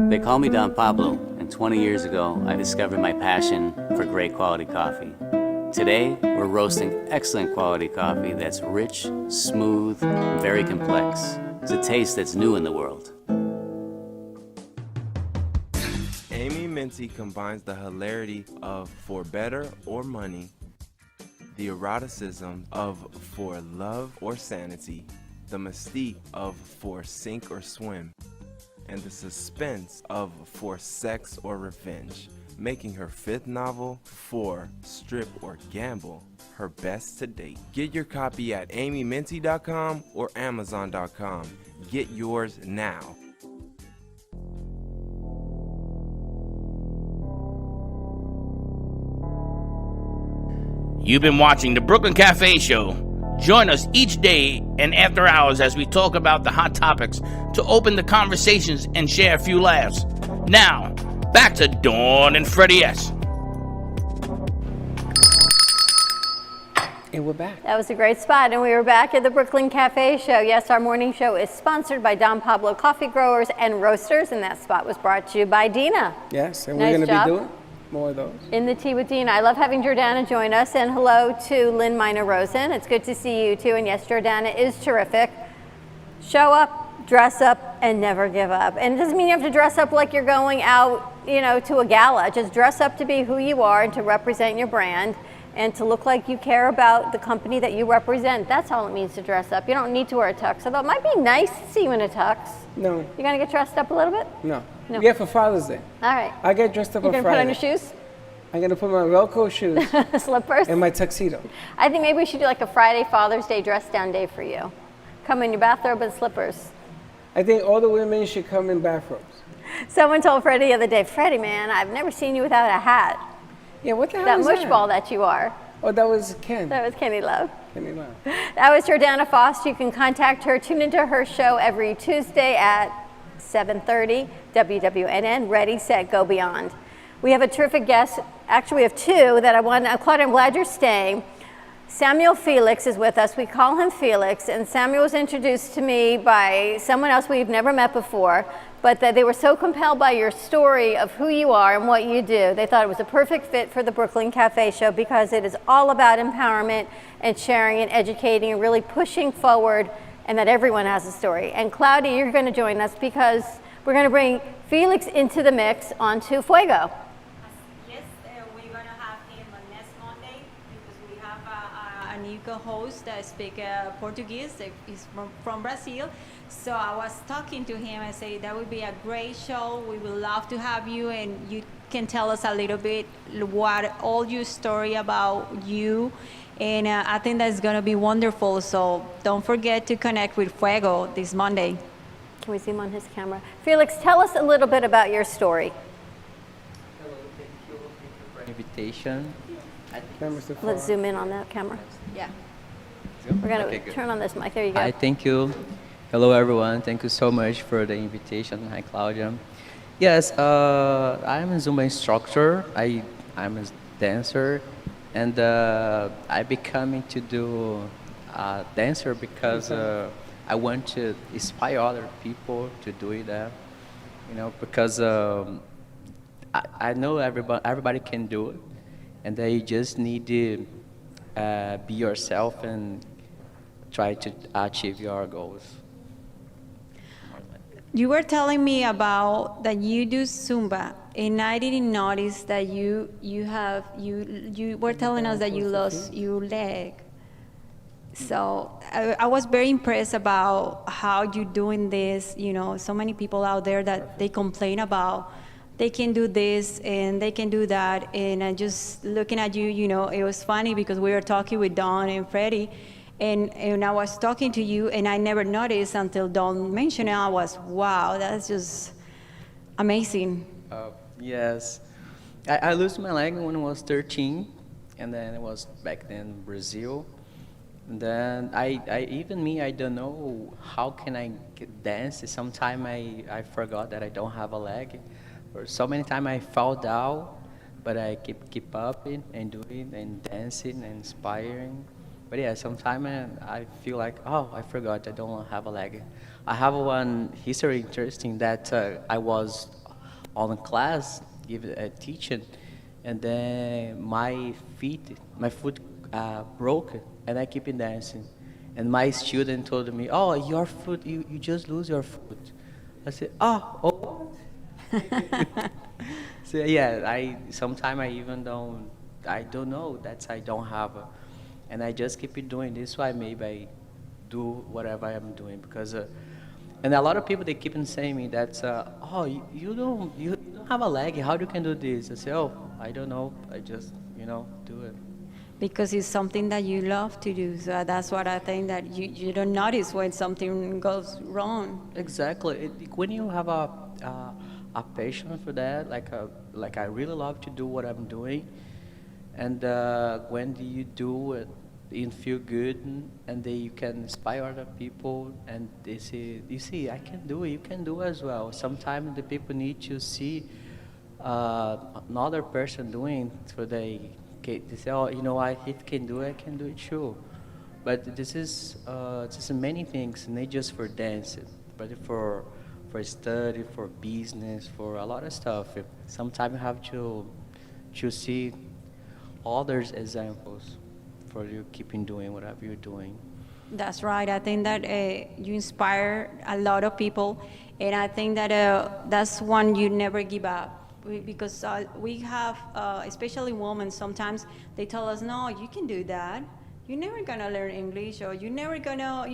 They call me Don Pablo, and 20 years ago, I discovered my passion for great quality coffee. Today, we're roasting excellent quality coffee that's rich, smooth, and very complex. It's a taste that's new in the world. Amy Minty combines the hilarity of For Better or Money, the eroticism of For Love or Sanity, the mystique of For Sink or Swim, and the suspense of For Sex or Revenge, making her fifth novel, For Strip or Gamble, her best to date. Get your copy at amyminty.com or amazon.com. Get yours now. You've been watching the Brooklyn Cafe Show. Join us each day and after hours as we talk about the hot topics to open the conversations and share a few laughs. Now, back to Dawn and Freddie S. And we're back. That was a great spot, and we were back at the Brooklyn Cafe Show. Yes, our morning show is sponsored by Don Pablo Coffee Growers and Roasters, and that spot was brought to you by Dina. Yes, and Nice we're going to job. be doing more of those. In the Tea with Dina. I love having Jordana join us, and hello to Lynn Minor Rosen. It's good to see you too, and yes, Jordana is terrific. Show up, dress up, and never give up. And it doesn't mean you have to dress up like you're going out, to a gala. Just dress up to be who you are and to represent your brand and to look like you care about the company that you represent. That's all it means to dress up. You don't need to wear a tux, although it might be nice to see you in a tux. No, You gonna get dressed up a little bit? no. No. Yeah, for Father's Day. All right. I get dressed up You on gonna Friday. put on your shoes? I'm going to put my Velcro shoes Slippers? and my tuxedo. I think maybe we should do like a Friday Father's Day dress down day for you. Come in your bathrobe and slippers. I think all the women should come in bathrobes. Someone told Freddie the other day, Freddie, man, I've never seen you without a hat. Yeah, what the hell That is mush that? ball that you are. Oh, that was Ken. That was Kenny Love. Kenny Love. That was Jordana Foster. You can contact her. Tune into her show every Tuesday at 7:30, WWNN, Ready, Set, Go Beyond. We have a terrific guest. Actually, we have two that I want. Claudia, I'm glad you're staying. Samuel Felix is with us. We call him Felix, and Samuel was introduced to me by someone else we've never met before, but that they were so compelled by your story of who you are and what you do. They thought it was a perfect fit for the Brooklyn Cafe Show because it is all about empowerment and sharing and educating and really pushing forward, and that everyone has a story. And Claudia, you're going to join us because we're going to bring Felix into the mix onto Fuego. Yes, we're going to have him next Monday because we have a new co-host that speaks Portuguese. He's from Brazil. So I was talking to him and say that would be a great show. We would love to have you, and you can tell us a little bit what all your story about you. And I think that's going to be wonderful. So don't forget to connect with Fuego this Monday. Can we zoom on his camera? Felix, tell us a little bit about your story. Hello, thank you for the invitation. Cameras to Let's far. zoom in on that camera. Yeah. We're going to turn on this mic. There you go. Hi, thank you. Hello, everyone. Thank you so much for the invitation. Hi, Claudia. Yes, I'm a Zumba instructor. I'm a dancer, and I becoming to do dancer because I want to inspire other people to do that. Because I know everybody can do it, and that you just need to be yourself and try to achieve your goals. You were telling me about that you do Zumba, and I didn't notice that you were telling us that you lost your leg. So I was very impressed about how you're doing this. You know, so many people out there that they complain about they can do this and they can do that. And I just looking at you, you know, it was funny because we were talking with Dawn and Freddie, and I was talking to you, and I never noticed until Dawn mentioned it. I was, wow, that's just amazing. Yes. I lost my leg when I was 13, and then it was back then in Brazil. And then I don't know how can I dance. Sometimes I forgot that I don't have a leg. Or so many times I fall down, but I keep up it and doing and dancing and inspiring. But yeah, sometimes I feel like, oh, I forgot I don't have a leg. I have one history interesting that I was on a class teaching, and then my foot broke, and I keep dancing. And my student told me, oh, your foot, you just lose your foot. I said, oh. So yeah, sometimes I even don't know that I don't have and I just keep it doing this. Why maybe I do whatever I'm doing because, and a lot of people they keep on saying me that, oh, you don't have a leg. How you can do this? I say, oh, I don't know. I just do it. Because it's something that you love to do. So that's what I think that you don't notice when something goes wrong. Exactly. When you have a passion for that, like I really love to do what I'm doing, and when you do it, you feel good, and then you can inspire other people, and they say, you see, I can do it, you can do as well. Sometimes the people need to see another person doing, so they say, oh, you know what, he can do it, I can do it too. But this is many things, not just for dancing, but for study, for business, for a lot of stuff. Sometimes you have to see others' examples for you keeping doing whatever you're doing. That's right. I think that you inspire a lot of people, and I think that that's one you never give up. Because we have, especially women, sometimes they tell us, no, you can do that. You're never gonna learn English, or you're never gonna,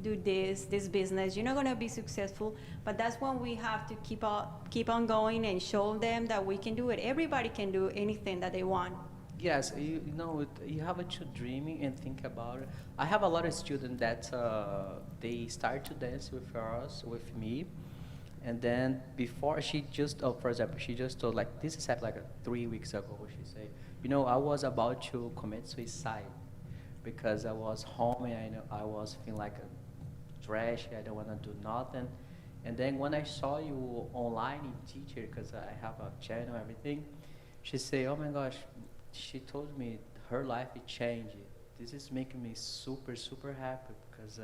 do this business. You're not gonna be successful. But that's when we have to keep on going and show them that we can do it. Everybody can do anything that they want. Yes, you have to dreaming and think about it. I have a lot of students that they start to dance with me, and then before she just, for example, she just told this is happened 3 weeks ago. She said, I was about to commit suicide because I was home and I was feeling like a trash. I don't want to do nothing. And then when I saw you online in teacher, because I have a channel, everything, she said, oh my gosh, she told me her life changed. This is making me super, super happy because,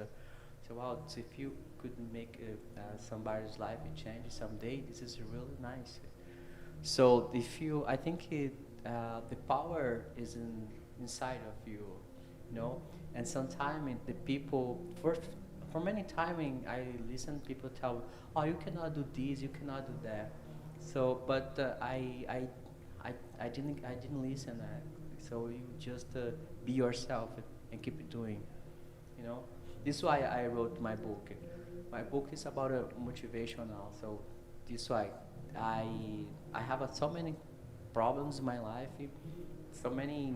wow, if you could make somebody's life change someday, this is really nice. So I think the power is inside of you, and sometimes the people, for many times I listen people tell me, oh, you cannot do this, you cannot do that. So, but I didn't listen. So you just be yourself and keep it doing. This is why I wrote my book. My book is about motivational. So this is why I have so many problems in my life, so many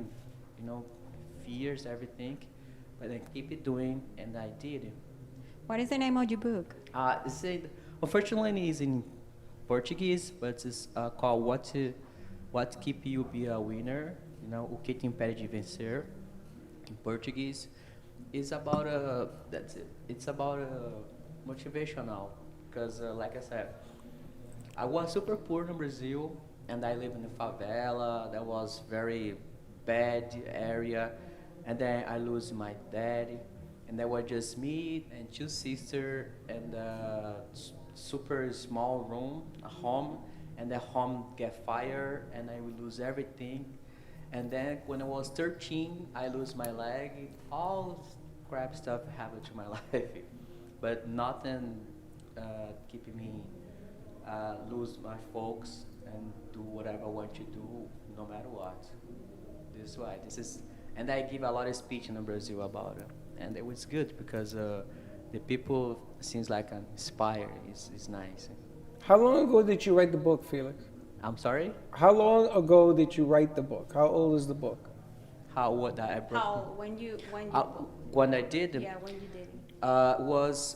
fears, everything, but I keep it doing, and I did it. What is the name of your book? Unfortunately, it's in Portuguese, but it's called What Keep You Be a Winner, O Que Te Impede de Vencer, in Portuguese. It's about that's it. It's about motivational, because like I said, I was super poor in Brazil, and I live in a favela. That was very bad area, and then I lose my dad, and there was just me and 2 sisters and a super small room, a home, and the home get fire, and I will lose everything. And then when I was 13, I lose my leg. All crap stuff happened to my life, but nothing keeping me lose my focus and do whatever I want to do, no matter what. This is why this is, and I give a lot of speech in Brazil about it, and it was good because the people seems like inspired. It's nice. How long ago did you write the book, Felix? I'm sorry. How long ago did you write the book? How old is the book? How what I broke? How when you When I did. yeah, when you did it. Was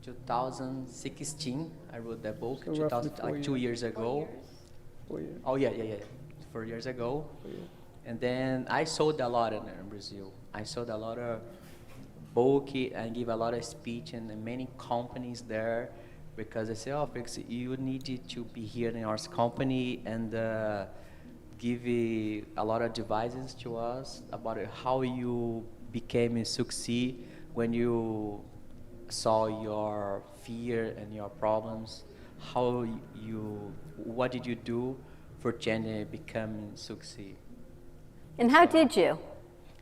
2016. I wrote that book. So roughly 2000, 2 years ago. 4 years. Oh yeah. 4 years ago. And then I sold a lot in Brazil. I sold a lot of book and give a lot of speech in many companies there, because I say, oh, Felix, you needed to be here in our company and give a lot of advices to us about how you became a succeed when you saw your fear and your problems. What did you do for changing becoming succeed? And how did you?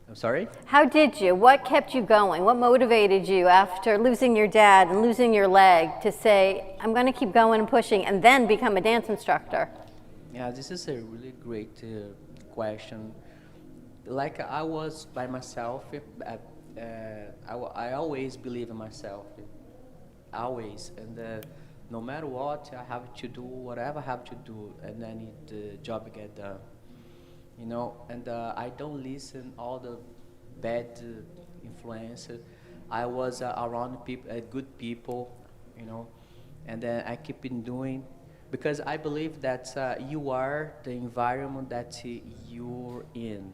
I'm sorry? How did you? What kept you going? What motivated you after losing your dad and losing your leg to say, I'm going to keep going and pushing and then become a dance instructor? Yeah, this is a really great question. Like I was by myself, I always believe in myself, always. And no matter what, I have to do whatever I have to do, and I need the job to get done. You know, and I don't listen all the bad influence. I was around people, good people, you know, and then I keep in doing, because I believe that you are the environment that you're in.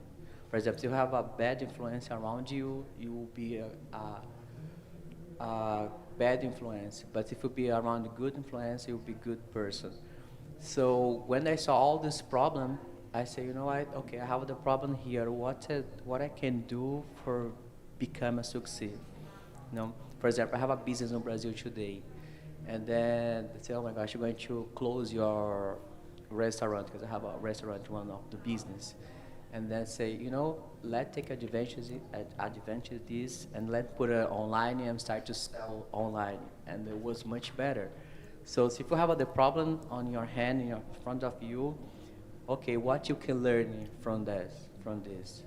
For example, if you have a bad influence around you, you will be a bad influence. But if you be around a good influence, you'll be a good person. So when I saw all this problem, I say, you know what? Okay, I have the problem here. What I can do for become a succeed? You know, for example, I have a business in Brazil today, and then they say, oh my gosh, you're going to close your restaurant because I have a restaurant, one of the business, and then say, you know, let's take advantage of this and let's put it online and start to sell online, and it was much better. So if you have the problem on your hand in front of you, okay, what you can learn from this.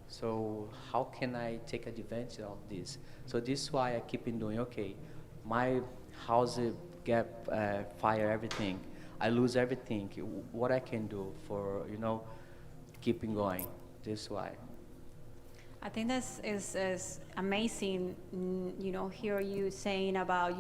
So how can I take advantage of this? So this is why I keep in doing, okay, my house get fire, everything. I lose everything. What I can do for, you know, keeping going. This is why. I think that is amazing, you know, hear you saying about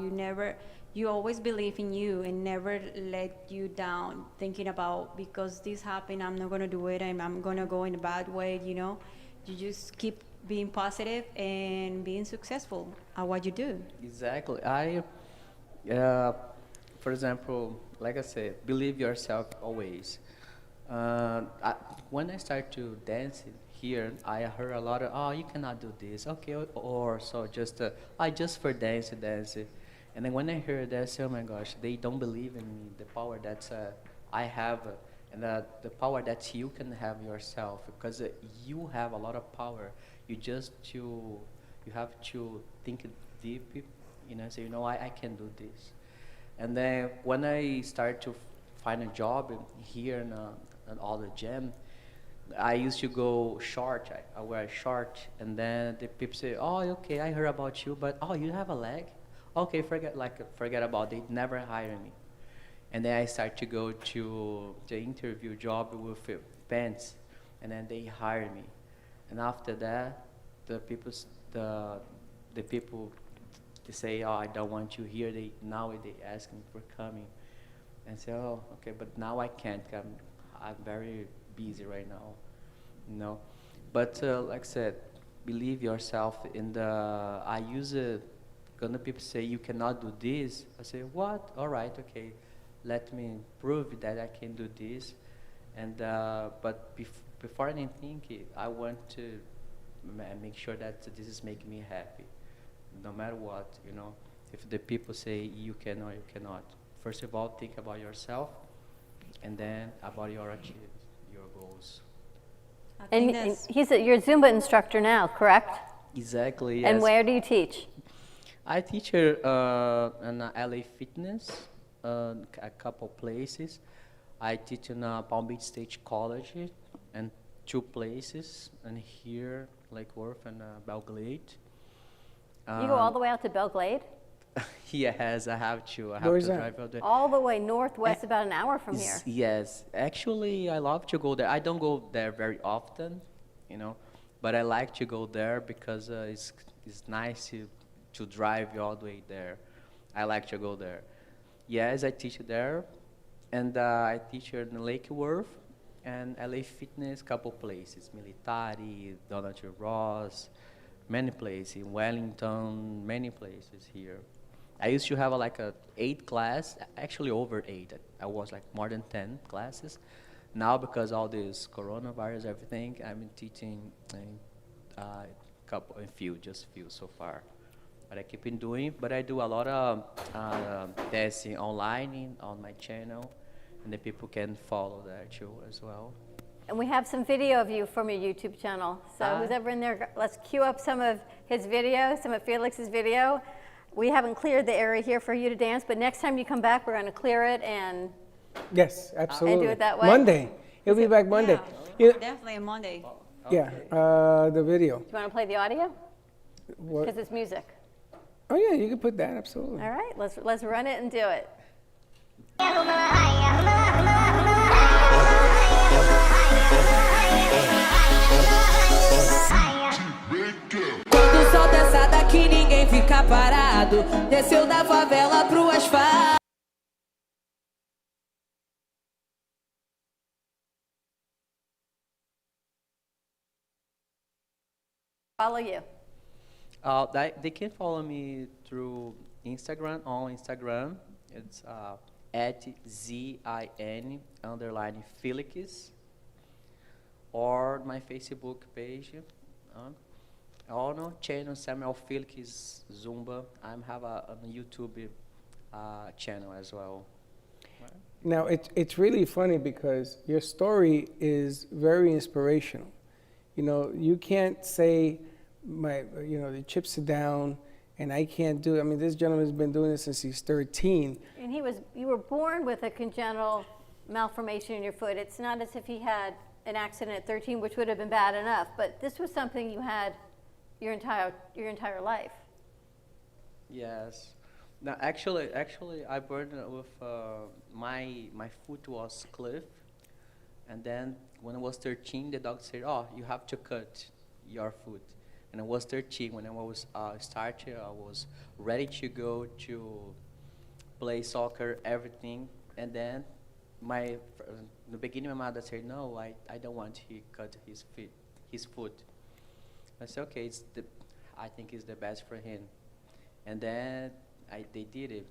you always believe in you and never let you down, thinking about because this happened, I'm not going to do it and I'm going to go in a bad way, you know. You just keep being positive and being successful at what you do. Exactly. For example, like I said, believe yourself always. When I start to dance here, I heard a lot of, oh, you cannot do this, okay, or so I just for dance. And then when I heard that, I say, oh my gosh, they don't believe in me, the power that I have, and the power that you can have yourself, because you have a lot of power. You have to think deep, you know, say, you know, I can do this. And then when I start to find a job here in all the gym, I used to go short. I wear short, and then the people say, "Oh, okay, I heard about you, but oh, you have a leg? Okay, forget about it. Never hire me." And then I start to go to the interview job with pants, and then they hire me. And after that, the people they say, "Oh, I don't want you here." They ask me for coming, and say, "Oh, okay, but now I can't come. I'm very busy right now, you know." But like I said, believe yourself. I use it. When people say you cannot do this, I say, what? All right, okay. Let me prove that I can do this. And but before anything, I want to make sure that this is making me happy, no matter what, you know. If the people say you can or you cannot, first of all, think about yourself, and then about your goals. And you're a Zumba instructor now, correct? Exactly. Yes. And where do you teach? I teach in LA Fitness, a couple places. I teach in Palm Beach State College and 2 places, and here, Lake Worth and Belglade. You go all the way out to Belglade? Yes, I have to. I Where have is to that? drive out there. All the way northwest, about an hour from here. Yes, actually, I love to go there. I don't go there very often, but I like to go there because it's nice to drive all the way there. I like to go there. Yes, I teach there, and I teach in Lake Worth and LA Fitness, couple places, Militari, Donald Ross, many places, in Wellington, many places here. I used to have like a 8 class, actually over 8. I was like more than 10 classes. Now because all this coronavirus, everything, I'm teaching just few so far. But I keep on doing, but I do a lot of testing online on my channel, and the people can follow that too as well. And we have some video of you from your YouTube channel. So who's ever in there, let's cue up some of his video, some of Felix's video. We haven't cleared the area here for you to dance, but next time you come back, we're going to clear it and Yes, absolutely. And do it that way? Monday. He'll be back Monday. Yeah, definitely Monday. Yeah, the video. do you want to play the audio? What? Because it's music. Oh yeah, you can put that, absolutely. All right, let's run it and do it. Quando o sol desce daqui, ninguém fica parado. Desceu da favela pro asfalto. Follow you. They can follow me through Instagram. On Instagram, it's at ZIN_Felix, or my Facebook page. Channel Samuel Felix Zumba. I have a YouTube channel as well. Now it's really funny because your story is very inspirational. You can't say the chips are down and I can't do it. I mean, this gentleman's been doing this since he's 13. And you were born with a congenital malformation in your foot. It's not as if he had an accident at 13, which would have been bad enough, but this was something you had your entire life. Yes. Now, actually, I burned with my foot was cliff, and then when I was 13, the doctor said, "Oh, you have to cut your foot." And I was 13 when I was started. I was ready to go to play soccer, everything, and then in the beginning, my mother said, "No, I don't want to cut his foot." I said, "Okay, I think it's the best for him." And then they did it.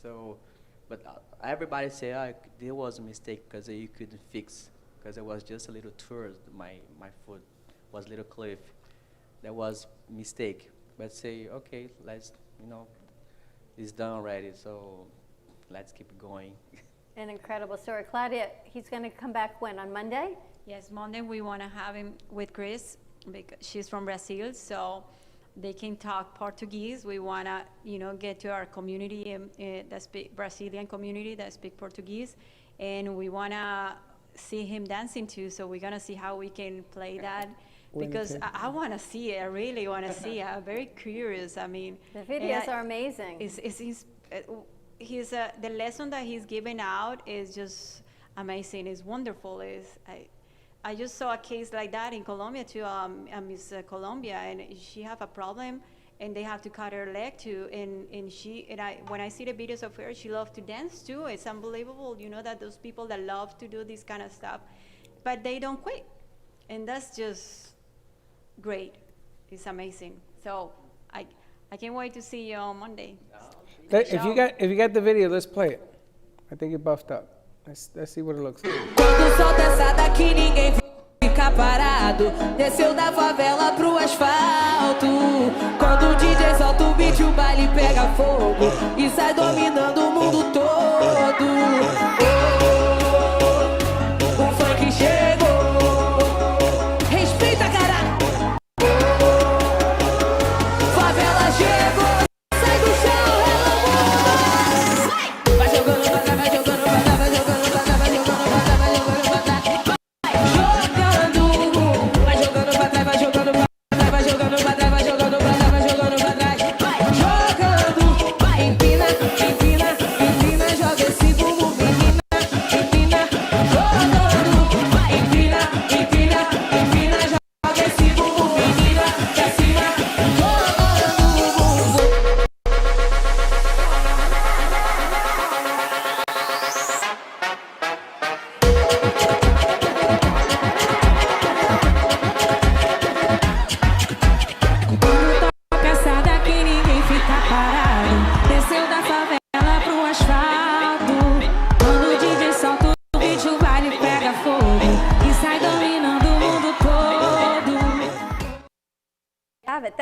So, but everybody say, there was a mistake because you couldn't fix, because it was just a little tourist. My foot was a little cliff. That was mistake. But say, okay, let's it's done already. So let's keep going. An incredible story. Claudia, he's going to come back when? On Monday? Yes, Monday we want to have him with Chris because she's from Brazil, so they can talk Portuguese. We want to, get to our community, that speak Brazilian community that speak Portuguese, and we want to see him dancing too. So we're gonna see how we can play that. Because I want to see it. I really want to see it. I'm very curious. I mean, the videos are amazing. The lesson that he's giving out is just amazing. It's wonderful. I just saw a case like that in Colombia too. Miss Colombia, and she have a problem, and they have to cut her leg too. And when I see the videos of her, she loves to dance too. It's unbelievable. That those people that love to do this kind of stuff, but they don't quit, and that's just great. It's amazing. So I can't wait to see you on Monday. If you got the video, let's play it. I think it buffed up. Let's see what it looks like. Quando o sol desce daqui, ninguém fica parado. Desceu da favela pro asfalto. Quando o DJ solta o beat, o baile pega fogo e sai dominando o mundo todo.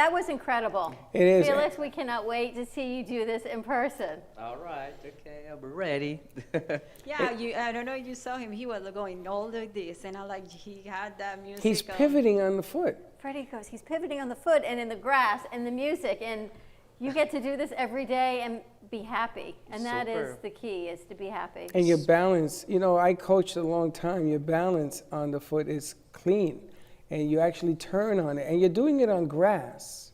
that was incredible. It is. Felix, we cannot wait to see you do this in person. All right, okay, I'll be ready. Yeah, I don't know if you saw him. He was going all like this, and he had that music. He's pivoting on the foot. Freddie goes, he's pivoting on the foot and in the grass and the music, and you get to do this every day and be happy. And that is the key, is to be happy. And your balance, I coached a long time. Your balance on the foot is clean, and you actually turn on it, and you're doing it on grass,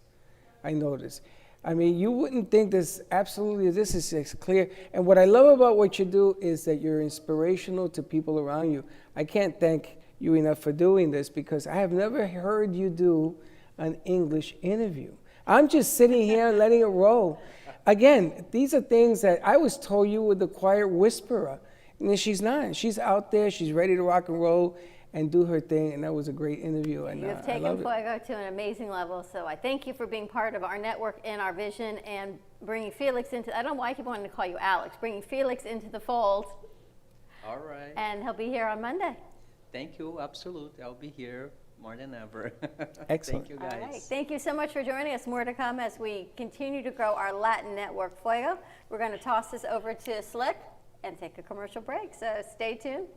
I noticed. I mean, you wouldn't think this is clear. And what I love about what you do is that you're inspirational to people around you. I can't thank you enough for doing this, because I have never heard you do an English interview. I'm just sitting here letting it roll. Again, these are things that I was told you were the quiet whisperer. And she's not. She's out there. She's ready to rock and roll and do her thing. And that was a great interview. And You have taken Fuego to an amazing level. So I thank you for being part of our network and our vision, and bringing Felix into, I don't know why I keep wanting to call you Alex, bringing Felix into the fold. All right. And he'll be here on Monday. Thank you, absolutely. I'll be here more than ever. Excellent. Thank you, guys. All right. Thank you so much for joining us. More to come as we continue to grow our Latin network, Fuego. We're going to toss this over to Slick and take a commercial break, so stay tuned.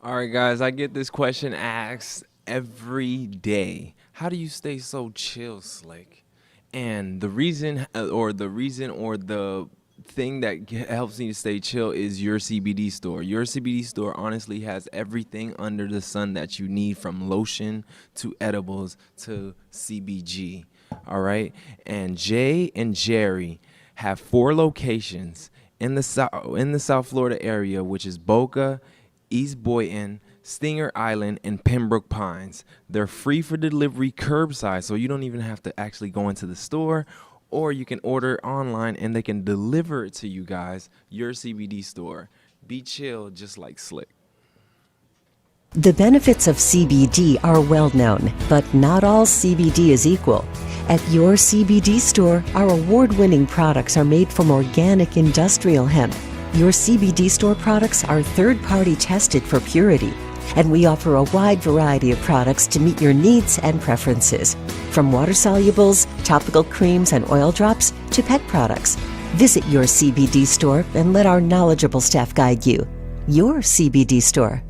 All right, guys, I get this question asked every day. How do you stay so chill, Slick? And the reason or the thing that helps me to stay chill is Your CBD store. Your CBD store honestly has everything under the sun that you need, from lotion to edibles to CBG. All right, and Jay and Jerry have 4 locations in the South Florida area, which is Boca, East Boynton, Stinger Island, and Pembroke Pines. They're free for delivery curbside, so you don't even have to actually go into the store, or you can order online and they can deliver it to you guys. Your CBD store. Be chill, just like Slick. The benefits of CBD are well known, but not all CBD is equal. At Your CBD store, our award-winning products are made from organic industrial hemp. Your CBD store products are third-party tested for purity, and we offer a wide variety of products to meet your needs and preferences. From water solubles, topical creams, and oil drops to pet products. Visit Your CBD store and let our knowledgeable staff guide you. Your CBD store.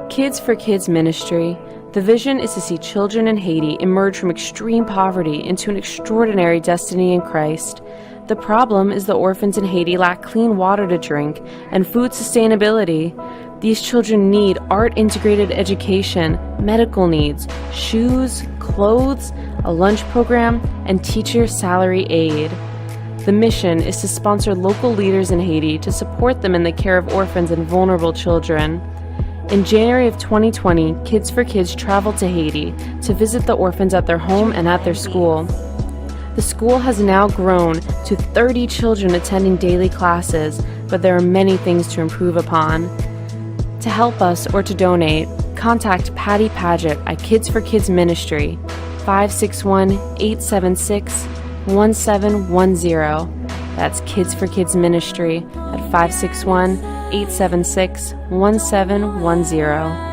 Kids for Kids Ministry. The vision is to see children in Haiti emerge from extreme poverty into an extraordinary destiny in Christ. The problem is the orphans in Haiti lack clean water to drink and food sustainability. These children need art-integrated education, medical needs, shoes, clothes, a lunch program, and teacher salary aid. The mission is to sponsor local leaders in Haiti to support them in the care of orphans and vulnerable children. In January of 2020, Kids for Kids traveled to Haiti to visit the orphans at their home and at their school. The school has now grown to 30 children attending daily classes, but there are many things to improve upon. To help us or to donate, contact Patty Paget at Kids for Kids Ministry, 561-876-1710. That's Kids for Kids Ministry at 561-876-1710.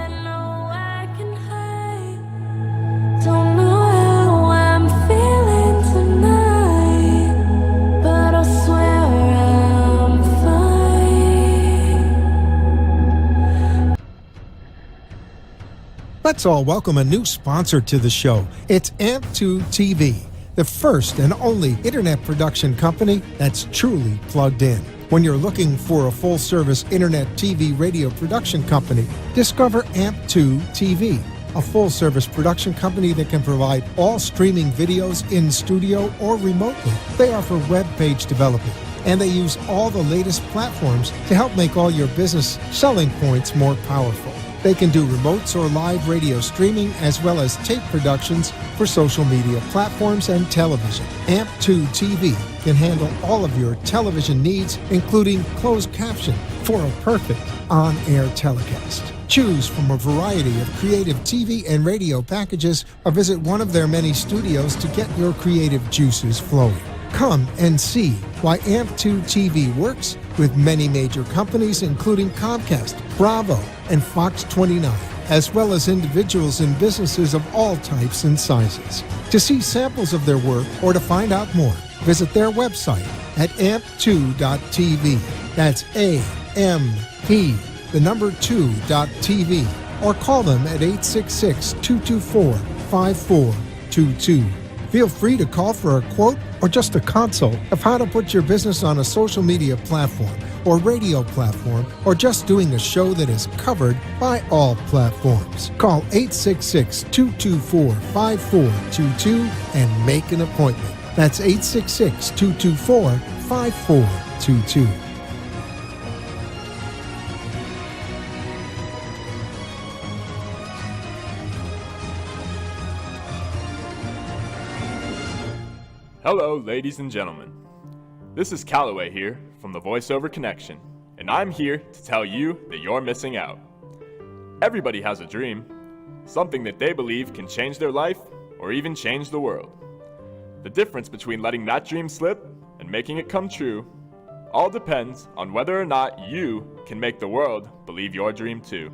Let's all welcome a new sponsor to the show. It's AMP2 TV, the first and only internet production company that's truly plugged in. When you're looking for a full-service internet TV radio production company, discover AMP2 TV, a full-service production company that can provide all streaming videos in studio or remotely. They offer web page development, and they use all the latest platforms to help make all your business selling points more powerful. They can do remotes or live radio streaming, as well as tape productions for social media platforms and television. AMP2 TV can handle all of your television needs, including closed caption for a perfect on-air telecast. Choose from a variety of creative TV and radio packages, or visit one of their many studios to get your creative juices flowing. Come and see why AMP2 TV works with many major companies, including Comcast, Bravo, and Fox 29, as well as individuals and businesses of all types and sizes. To see samples of their work or to find out more, visit their website at amp2.tv. That's AMP, the number 2.tv, or call them at 866-224-5422. Feel free to call for a quote or just a consult of how to put your business on a social media platform or radio platform, or just doing a show that is covered by all platforms. Call 866-224-5422 and make an appointment. That's 866-224-5422. Hello, ladies and gentlemen. This is Callaway here from the VoiceOver Connection, and I'm here to tell you that you're missing out. Everybody has a dream, something that they believe can change their life or even change the world. The difference between letting that dream slip and making it come true all depends on whether or not you can make the world believe your dream too.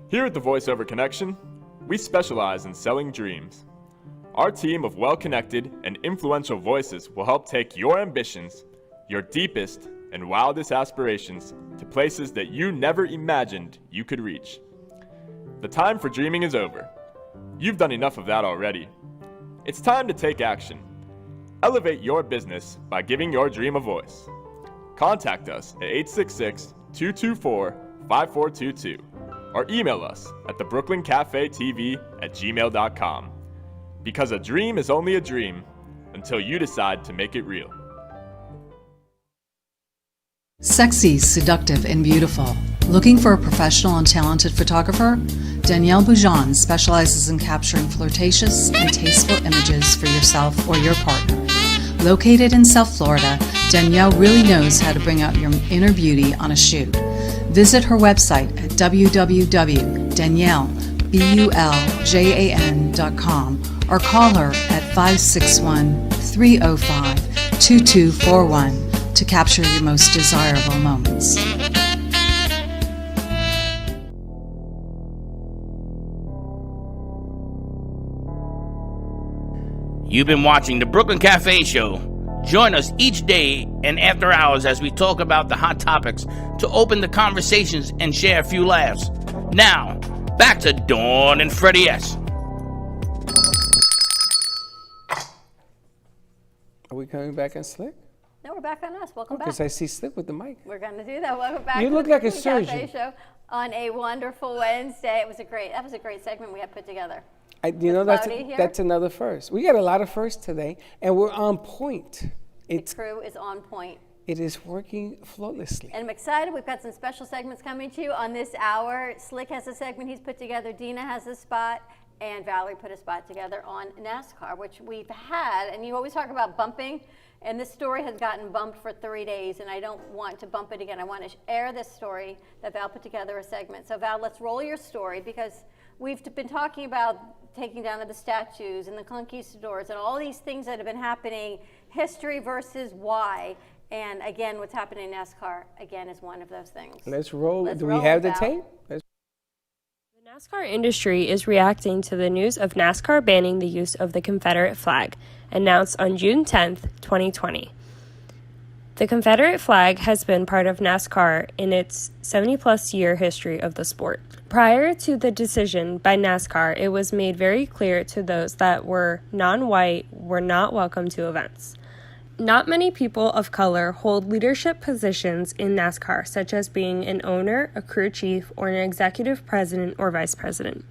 Here at the VoiceOver Connection, we specialize in selling dreams. Our team of well-connected and influential voices will help take your ambitions, your deepest and wildest aspirations, to places that you never imagined you could reach. The time for dreaming is over. You've done enough of that already. It's time to take action. Elevate your business by giving your dream a voice. Contact us at 866-224-5422 or email us at thebrooklynCafeTV@gmail.com. Because a dream is only a dream until you decide to make it real. Sexy, seductive, and beautiful. Looking for a professional and talented photographer? Danielle Boujon specializes in capturing flirtatious and tasteful images for yourself or your partner. Located in South Florida, Danielle really knows how to bring out your inner beauty on a shoot. Visit her website at www.daniellebuljan.com or call her at 561-305-2241 to capture your most desirable moments. You've been watching the Brooklyn Cafe Show. Join us each day and after hours as we talk about the hot topics to open the conversations and share a few laughs. Now, back to Dawn and Freddie S. Are we coming back on Slick? No, we're back on us. Welcome back. Because I see Slick with the mic. We're going to do that. Welcome back. You to look the like a Brooklyn Cafe surgeon. Show on a wonderful Wednesday. That was a great segment we had put together. That's another first. We got a lot of firsts today, and we're on point. The crew is on point. It is working flawlessly. And I'm excited. We've got some special segments coming to you on this hour. Slick has a segment he's put together. Dina has a spot. And Valerie put a spot together on NASCAR, which we've had. And you always talk about bumping. And this story has gotten bumped for 3 days. And I don't want to bump it again. I want to air this story that Val put together a segment. So Val, let's roll your story, because we've been talking about taking down of the statues and the conquistadors and all these things that have been happening, history versus why. And again, what's happening in NASCAR, again, is one of those things. Let's roll. Let's Do roll we have it, the Val. tape? The NASCAR industry is reacting to the news of NASCAR banning the use of the Confederate flag, announced on June 10th, 2020. The Confederate flag has been part of NASCAR in its 70-plus year history of the sport. Prior to the decision by NASCAR, it was made very clear to those that were non-white were not welcome to events. Not many people of color hold leadership positions in NASCAR, such as being an owner, a crew chief, or an executive president or vice president.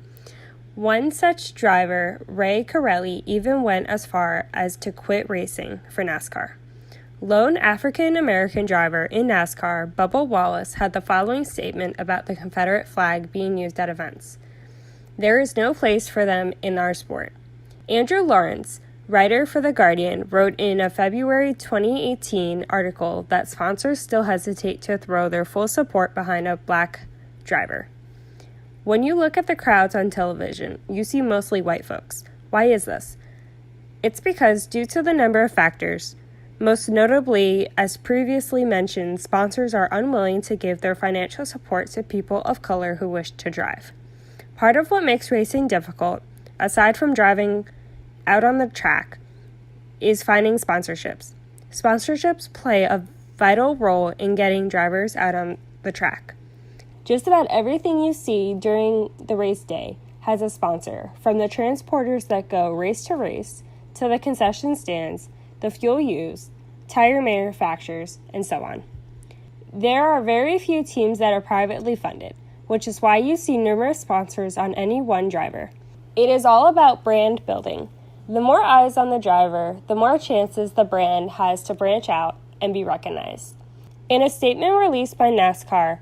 One such driver, Ray Corelli, even went as far as to quit racing for NASCAR. Lone African-American driver in NASCAR, Bubba Wallace, had the following statement about the Confederate flag being used at events. "There is no place for them in our sport." Andrew Lawrence, writer for The Guardian, wrote in a February 2018 article that sponsors still hesitate to throw their full support behind a black driver. "When you look at the crowds on television, you see mostly white folks. Why is this? It's because, due to the number of factors, most notably, as previously mentioned, sponsors are unwilling to give their financial support to people of color who wish to drive. Part of what makes racing difficult, aside from driving out on the track, is finding sponsorships. Sponsorships play a vital role in getting drivers out on the track. Just about everything you see during the race day has a sponsor, from the transporters that go race to race, to the concession stands, the fuel used, tire manufacturers, and so on. There are very few teams that are privately funded, which is why you see numerous sponsors on any one driver. It is all about brand building. The more eyes on the driver, the more chances the brand has to branch out and be recognized. In a statement released by NASCAR,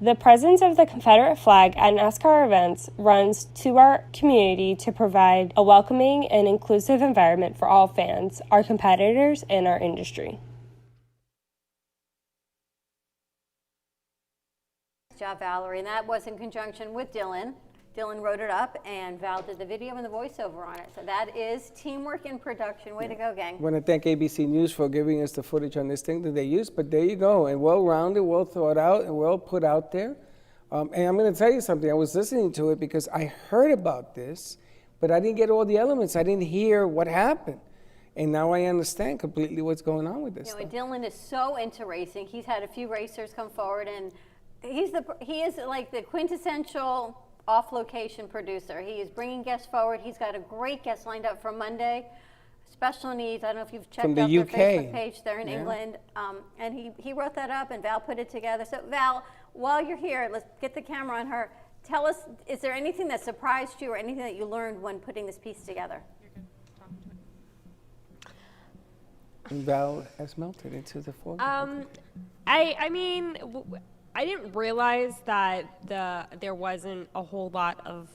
the presence of the Confederate flag at NASCAR events runs to our community to provide a welcoming and inclusive environment for all fans, our competitors, and our industry. Good job, Valerie. And that was in conjunction with Dylan. Dylan wrote it up, and Val did the video and the voiceover on it. So that is teamwork in production. Way to go, gang. I want to thank ABC News for giving us the footage on this thing that they used, but there you go, and well-rounded, well thought out, and well put out there. And I'm going to tell you something. I was listening to it because I heard about this, but I didn't get all the elements. I didn't hear what happened. And now I understand completely what's going on with this You know, stuff. Dylan is so into racing. He's had a few racers come forward, and he is like the quintessential off-location producer. He is bringing guests forward. He's got a great guest lined up for Monday. Special needs. I don't know if you've checked out their Facebook page. They're in England. And he wrote that up, and Val put it together. So Val, while you're here, let's get the camera on her. Tell us, is there anything that surprised you or anything that you learned when putting this piece together? And Val has melted into the foreground. I mean, I didn't realize that there wasn't a whole lot of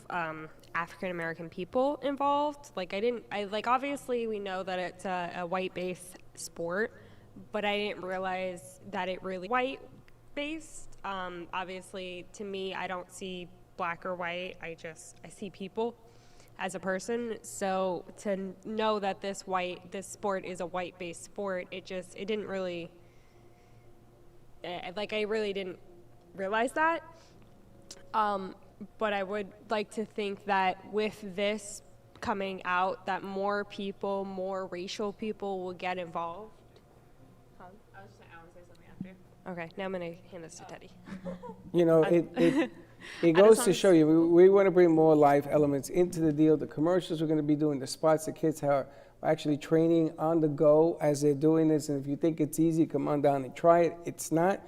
African American people involved. Obviously we know that it's a white-based sport, but I didn't realize that it really white-based. Obviously, to me, I don't see black or white. I see people as a person. So to know that this sport is a white-based sport, it didn't really. I really didn't realize that. But I would like to think that with this coming out, that more people, more racial people will get involved. I want to say something after. Okay, now I'm going to hand this to Teddy. You know, it goes to show you, we want to bring more live elements into the deal. The commercials we're going to be doing, the spots, the kids are actually training on the go as they're doing this. And if you think it's easy, come on down and try it. It's not.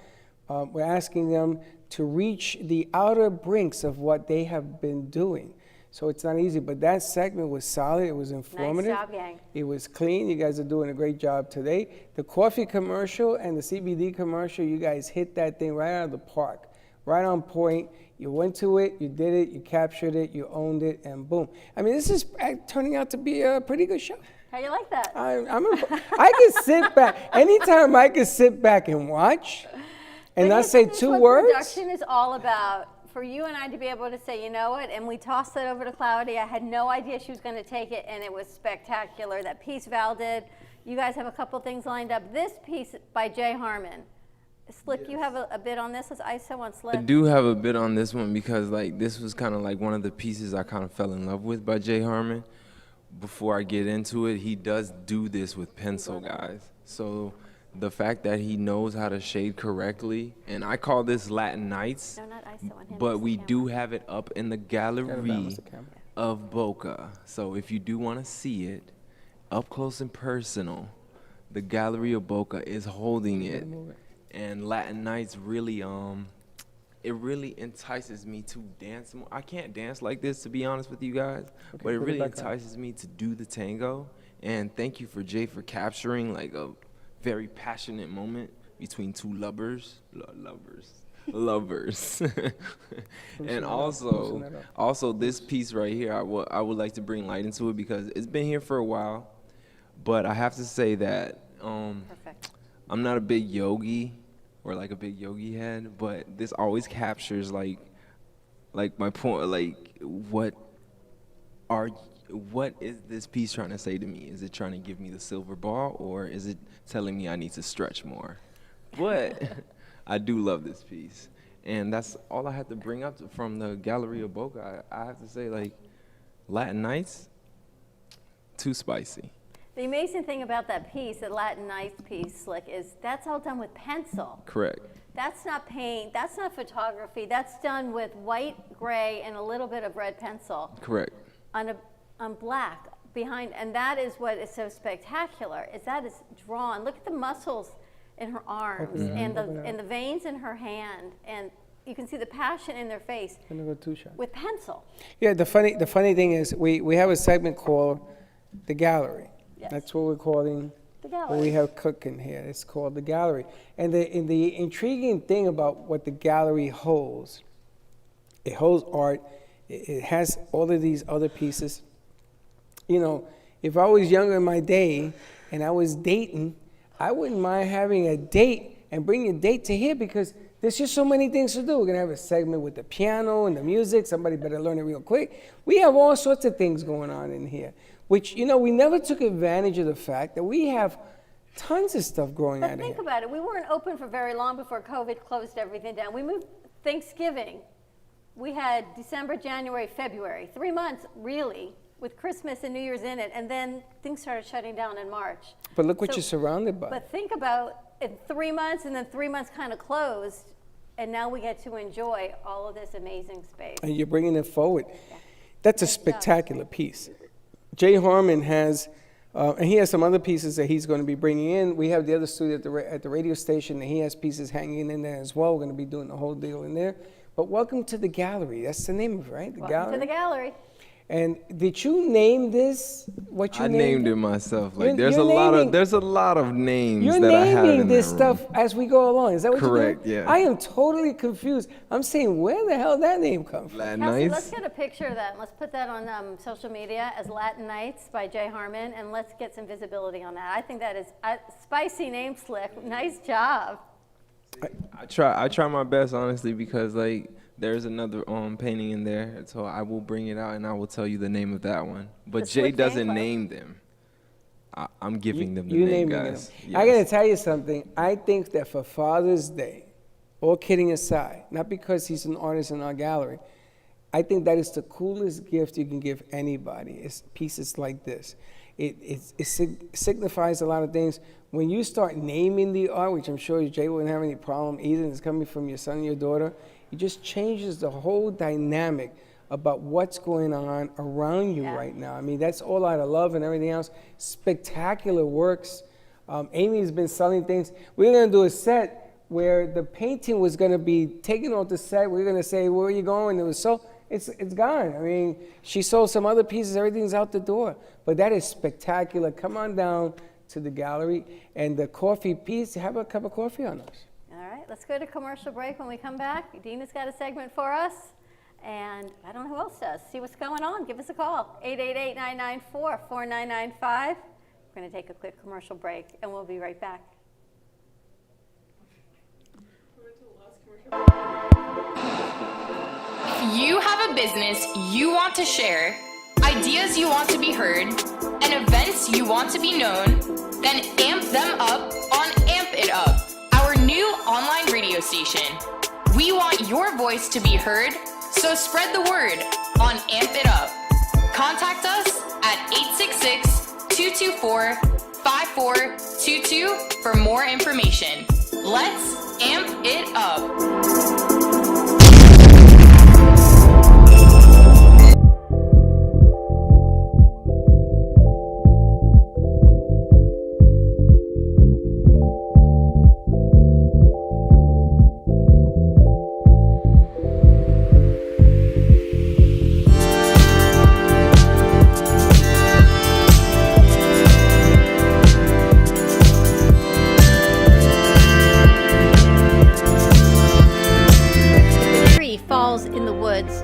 We're asking them to reach the outer brinks of what they have been doing. So it's not easy, but that segment was solid. It was informative. Nice job, gang. It was clean. You guys are doing a great job today. The coffee commercial and the CBD commercial, you guys hit that thing right out of the park, right on point. You went to it, you did it, you captured it, you owned it, and boom. I mean, this is turning out to be a pretty good show. How you like that? I can sit back. Anytime I can sit back and watch and not say two words. Production is all about. For you and I to be able to say, you know what, and we tossed it over to Cloudy. I had no idea she was going to take it, and it was spectacular. That piece Val did. You guys have a couple things lined up. This piece by Jay Harmon. Slick, you have a bit on this as ISO on Slick? I do have a bit on this one because this was kind of like one of the pieces I kind of fell in love with by Jay Harmon. Before I get into it, he does do this with pencil, guys. So the fact that he knows how to shade correctly, and I call this Latin Nights, no, not ISO on him, but we do have it up in the gallery of Boca. So if you do want to see it up close and personal, the gallery of Boca is holding it. And Latin Nights really, it really entices me to dance more. I can't dance like this, to be honest with you guys, but it really entices me to do the tango. And thank you for Jay for capturing like a very passionate moment between two lovers. And also this piece right here, I would like to bring light into it because it's been here for a while, but I have to say that I'm not a big yogi or like a big yogi head, but this always captures like my point, like what are what is this piece trying to say to me? Is it trying to give me the silver ball, or is it telling me I need to stretch more? But I do love this piece. And that's all I had to bring up from the Gallery of Boca. I have to say, like, Latin Nights, too spicy. The amazing thing about that piece, the Latin Nights piece, Slick, is that's all done with pencil. Correct. That's not paint, that's not photography, that's done with white, gray, and a little bit of red pencil. Correct. On black behind, and that is what is so spectacular, is that it's drawn. Look at the muscles in her arms and the veins in her hand, and you can see the passion in their face with pencil. Yeah, the funny thing is we have a segment called The Gallery. Yes. That's what we're calling The Gallery. what we have cooking here. It's called The Gallery. And the intriguing thing about what the gallery holds, it holds art, it has all of these other pieces. You know, if I was younger in my day and I was dating, I wouldn't mind having a date and bringing a date to here because there's just so many things to do. We're going to have a segment with the piano and the music. Somebody better learn it real quick. We have all sorts of things going on in here, which, you know, we never took advantage of the fact that we have tons of stuff growing out of here. But think about it. We weren't open for very long before COVID closed everything down. We moved Thanksgiving. We had December, January, February, 3 months, really, with Christmas and New Year's in it, and then things started shutting down in March. But look what you're surrounded by. But think about in 3 months, and then 3 months kind of closed, and now we get to enjoy all of this amazing space. And you're bringing it forward. Yeah. That's a spectacular piece. Jay Harmon has, and he has some other pieces that he's going to be bringing in. We have the other studio at the radio station, and he has pieces hanging in there as well. We're going to be doing the whole deal in there. But welcome to the gallery. That's the name of it, right? Welcome to the gallery. And did you name this? What you named it myself. Like there's a lot of names that I have. You're naming this stuff as we go along. Is that what you're doing? Correct. Yeah. I am totally confused. I'm saying, where the hell did that name come from? Latin Kelsey, Nights. let's get a picture of that and let's put that on social media as Latin Nights by Jay Harmon, and let's get some visibility on that. I think that is a spicy name, Slick. Nice job. I try my best, honestly, because like there's another painting in there, so I will bring it out and I will tell you the name of that one. But Jay doesn't name them. I'm giving them the name, guys. Yes. I gotta tell you something. I think that for Father's Day, all kidding aside, not because he's an artist in our gallery, I think that is the coolest gift you can give anybody. It's pieces like this. It signifies a lot of things. When you start naming the art, which I'm sure Jay wouldn't have any problem either, it's coming from your son and your daughter, it just changes the whole dynamic about what's going on around you right now. I mean, that's all out of love and everything else. Spectacular works. Amy's been selling things. We're going to do a set where the painting was going to be taken off the set. We're going to say, where are you going? It was so, it's gone. I mean, she sold some other pieces. Everything's out the door. But that is spectacular. Come on down to the gallery. And the coffee piece, have a cup of coffee on us. All right, let's go to commercial break. When we come back, Dina's got a segment for us. And I don't know who else does. See what's going on. Give us a call. 888-994-4995. We're going to take a quick commercial break, and we'll be right back. You have a business you want to share, ideas you want to be heard, and events you want to be known, then amp them up on Amp It Up, our new online radio station. We want your voice to be heard, so spread the word on Amp It Up. Contact us at 866-224-5422 for more information. Let's amp it up.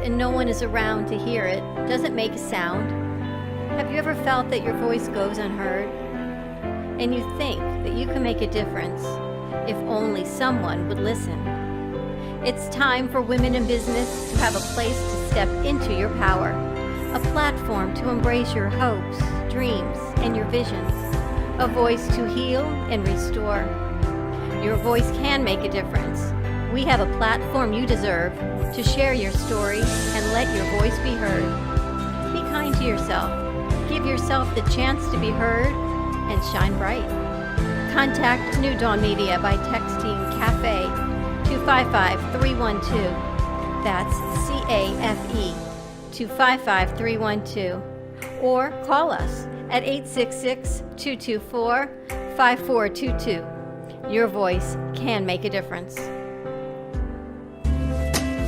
And no one is around to hear it, doesn't make a sound. Have you ever felt that your voice goes unheard? And you think that you can make a difference if only someone would listen. It's time for women in business to have a place to step into your power. a platform to embrace your hopes, dreams, and your visions, a voice to heal and restore. Your voice can make a difference. We have a platform you deserve to share your story and let your voice be heard. Be kind to yourself. Give yourself the chance to be heard and shine bright. Contact New Dawn Media by texting CAFE to 55312. That's CAFE to 55312. Or call us at 866-224-5422. Your voice can make a difference.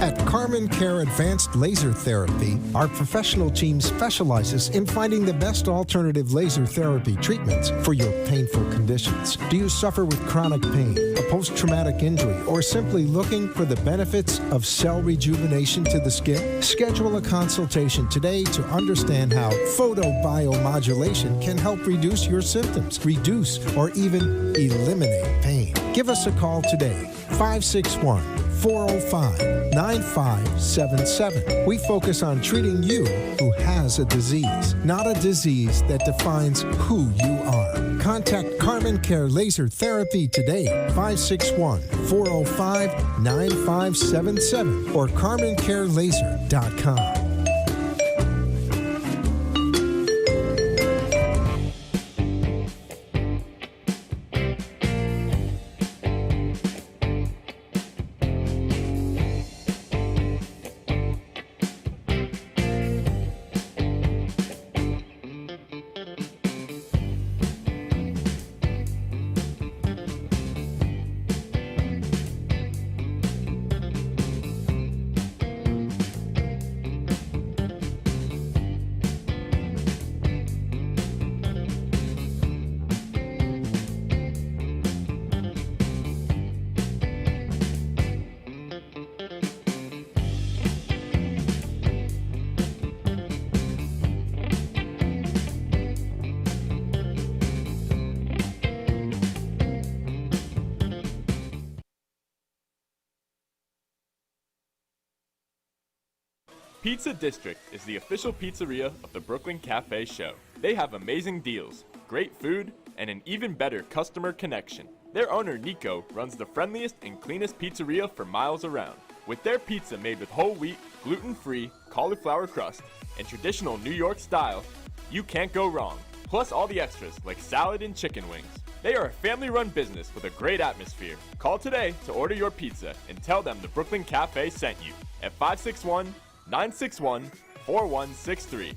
At Carmen Care Advanced Laser Therapy, our professional team specializes in finding the best alternative laser therapy treatments for your painful conditions. Do you suffer with chronic pain, a post-traumatic injury, or simply looking for the benefits of cell rejuvenation to the skin? Schedule a consultation today to understand how photobiomodulation can help reduce your symptoms, reduce or even eliminate pain. Give us a call today, 561-405-9577. We focus on treating you who has a disease, not a disease that defines who you are. Contact Carmen Care Laser Therapy today, 561-405-9577 or CarmenCareLaser.com. Pizza District is the official pizzeria of the Brooklyn Cafe Show. They have amazing deals, great food, and an even better customer connection. Their owner, Nico, runs the friendliest and cleanest pizzeria for miles around. With their pizza made with whole wheat, gluten-free, cauliflower crust, and traditional New York style, you can't go wrong. Plus all the extras like salad and chicken wings. They are a family-run business with a great atmosphere. Call today to order your pizza and tell them the Brooklyn Cafe sent you at 561-961-4163.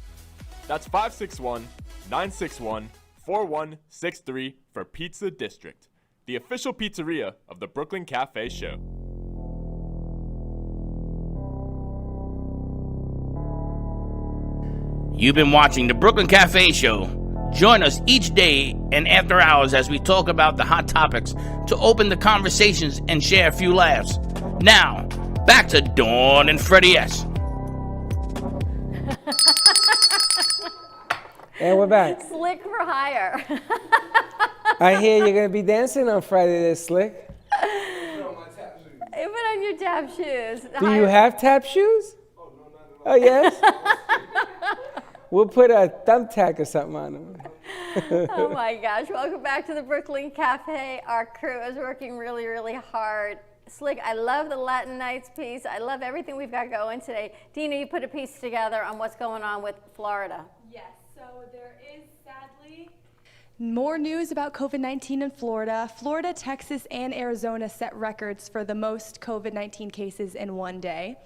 That's 561-961-4163 for Pizza District, the official pizzeria of the Brooklyn Cafe Show. You've been watching the Brooklyn Cafe Show. Join us each day and after hours as we talk about the hot topics to open the conversations and share a few laughs. Now, back to Dawn and Freddie S. And we're back. Slick for hire. I hear you're going to be dancing on Friday there, Slick. Put on your tap shoes. Do you have tap shoes? Oh, yes? We'll put a thumbtack or something on them. Oh my gosh, welcome back to the Brooklyn Cafe. Our crew is working really, really hard. Slick, I love the Latin Nights piece. I love everything we've got going today. Dina, you put a piece together on what's going on with Florida. Yes, so there is sadly more news about COVID-19 in Florida. Florida, Texas, and Arizona set records for the most COVID-19 cases in one day.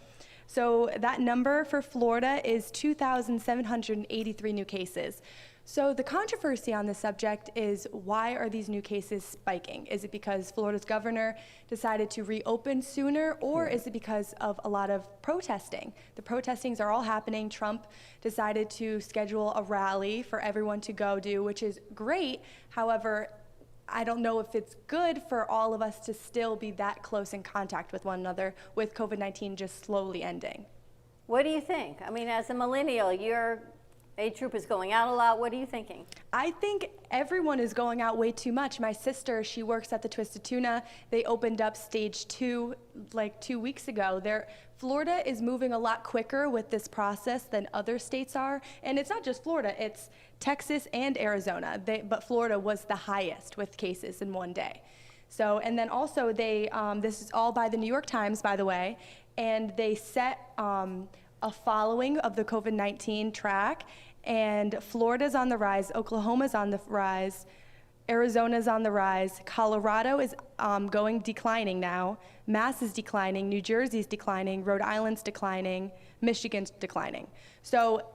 So that number for Florida is 2,783 new cases. So the controversy on this subject is, why are these new cases spiking? Is it because Florida's governor decided to reopen sooner, or is it because of a lot of protesting? The protestings are all happening. Trump decided to schedule a rally for everyone to go do, which is great. However, I don't know if it's good for all of us to still be that close in contact with one another with COVID-19 just slowly ending. What do you think? I mean, as a millennial, your age group is going out a lot. What are you thinking? I think everyone is going out way too much. My sister, she works at the Twisted Tuna. They opened up stage 2 like 2 weeks ago. Florida is moving a lot quicker with this process than other states are. And it's not just Florida, it's Texas and Arizona. But Florida was the highest with cases in one day. So, and then also this is all by the New York Times, by the way, and they set a following of the COVID-19 track. And Florida's on the rise, Oklahoma's on the rise, Arizona's on the rise, Colorado is declining now, Mass is declining, New Jersey's declining, Rhode Island's declining, Michigan's declining. So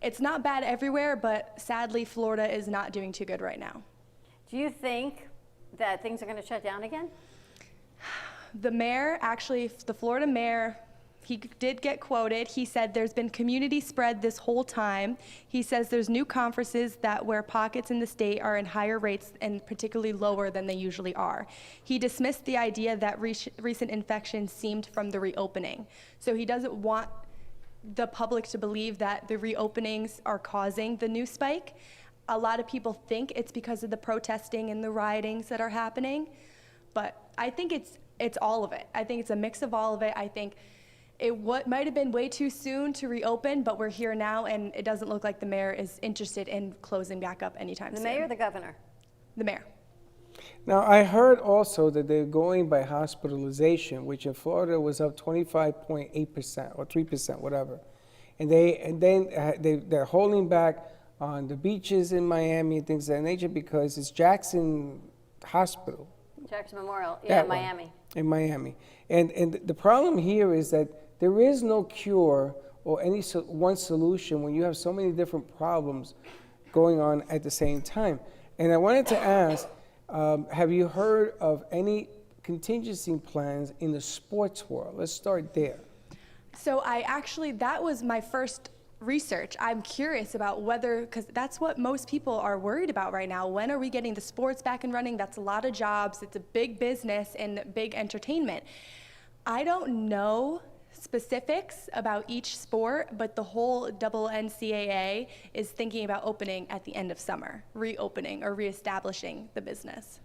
it's not bad everywhere, but sadly Florida is not doing too good right now. Do you think that things are going to shut down again? The mayor, actually, the Florida mayor, he did get quoted. He said there's been community spread this whole time. He says there's new conferences where pockets in the state are in higher rates and particularly lower than they usually are. He dismissed the idea that recent infections seemed from the reopening. So he doesn't want the public to believe that the reopenings are causing the new spike. A lot of people think it's because of the protesting and the riotings that are happening, but I think it's all of it. I think it's a mix of all of it. I think what might have been way too soon to reopen, but we're here now, and it doesn't look like the mayor is interested in closing back up anytime soon. The mayor or the governor? The mayor. Now, I heard also that they're going by hospitalization, which in Florida was up 25.8% or 3%, whatever. And they're holding back on the beaches in Miami and things of that nature because it's Jackson Hospital. Jackson Memorial, That one, Miami. in Miami. And the problem here is that there is no cure or any one solution when you have so many different problems going on at the same time. And I wanted to ask, have you heard of any contingency plans in the sports world? Let's start there. So that was my first research. I'm curious about because that's what most people are worried about right now. When are we getting the sports back and running? That's a lot of jobs. It's a big business and big entertainment. I don't know specifics about each sport, but the whole double NCAA is thinking about opening at the end of summer, reopening or reestablishing the business.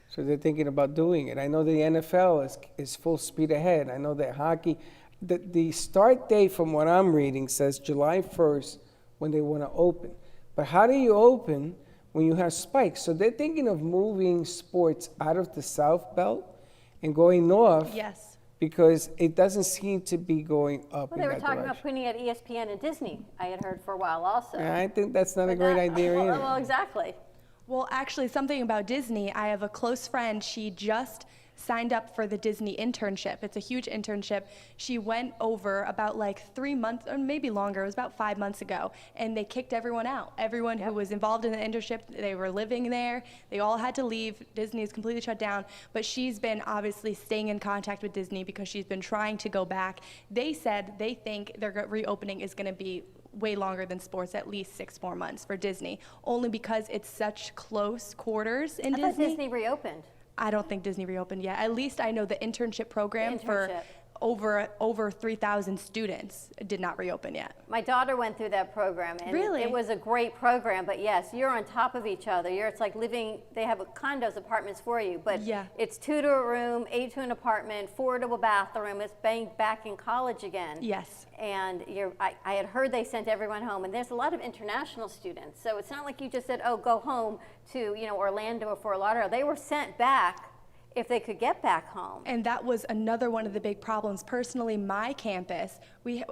So they're thinking about doing it. I know the NFL is full speed ahead. I know that hockey, the start date from what I'm reading says July 1st when they want to open. But how do you open when you have spikes? So they're thinking of moving sports out of the South Belt and going north. Yes. Because it doesn't seem to be going up in that direction. Well, they were talking about putting it at ESPN and Disney, I had heard for a while also. Yeah, I think that's not a great idea either. Well, exactly. Well, actually, something about Disney, I have a close friend, she just signed up for the Disney internship. It's a huge internship. She went over about like 3 months, or maybe longer, it was about 5 months ago, and they kicked everyone out. Everyone who was involved in the internship, they were living there, they all had to leave. Disney is completely shut down, but she's been obviously staying in contact with Disney because she's been trying to go back. They said they think their reopening is gonna be way longer than sports, at least 6 more months for Disney, only because it's such close quarters in Disney. I thought Disney reopened. I don't think Disney reopened yet. At least I know the internship program for over 3,000 students did not reopen yet. My daughter went through that program, and Really? it was a great program. But yes, you're on top of each other. It's like living. They have condos, apartments for you, but Yeah. it's 2 to a room, 8 to an apartment, 4 to a bathroom. It's being back in college again. Yes. And I had heard they sent everyone home, and there's a lot of international students. So it's not like you just said, "Oh, go home to Orlando or Fort Lauderdale." They were sent back if they could get back home. And that was another one of the big problems. Personally, my campus, we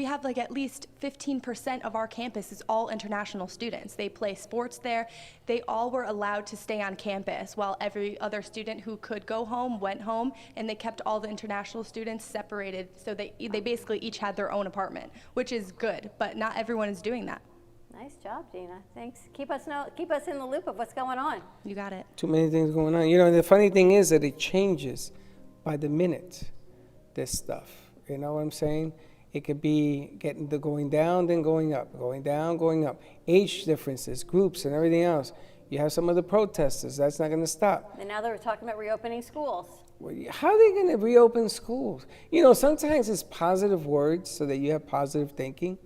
have like at least 15% of our campus is all international students. They play sports there. They all were allowed to stay on campus while every other student who could go home went home, and they kept all the international students separated, so they basically each had their own apartment, which is good, but not everyone is doing that. Nice job, Dina. Thanks. Keep us in the loop of what's going on. You got it. Too many things going on. The funny thing is that it changes by the minute, this stuff. You know what I'm saying? It could be going down, then going up, going down, going up. Age differences, groups, and everything else. You have some of the protesters. That's not going to stop. And now they're talking about reopening schools. How are they going to reopen schools? Sometimes it's positive words so that you have positive thinking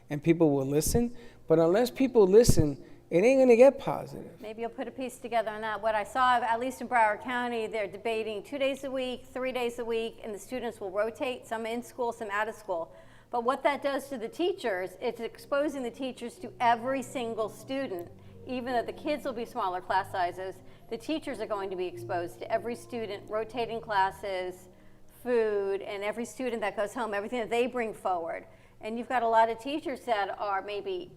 and people will listen. But unless people listen, It ain't going to get positive. Maybe you'll put a piece together on that. What I saw, at least in Broward County, they're debating 2 days a week, 3 days a week, and the students will rotate, some in school, some out of school. But what that does to the teachers, it's exposing the teachers to every single student. Even though the kids will be smaller class sizes, the teachers are going to be exposed to every student, rotating classes, food, and every student that goes home, everything that they bring forward. And you've got a lot of teachers that are maybe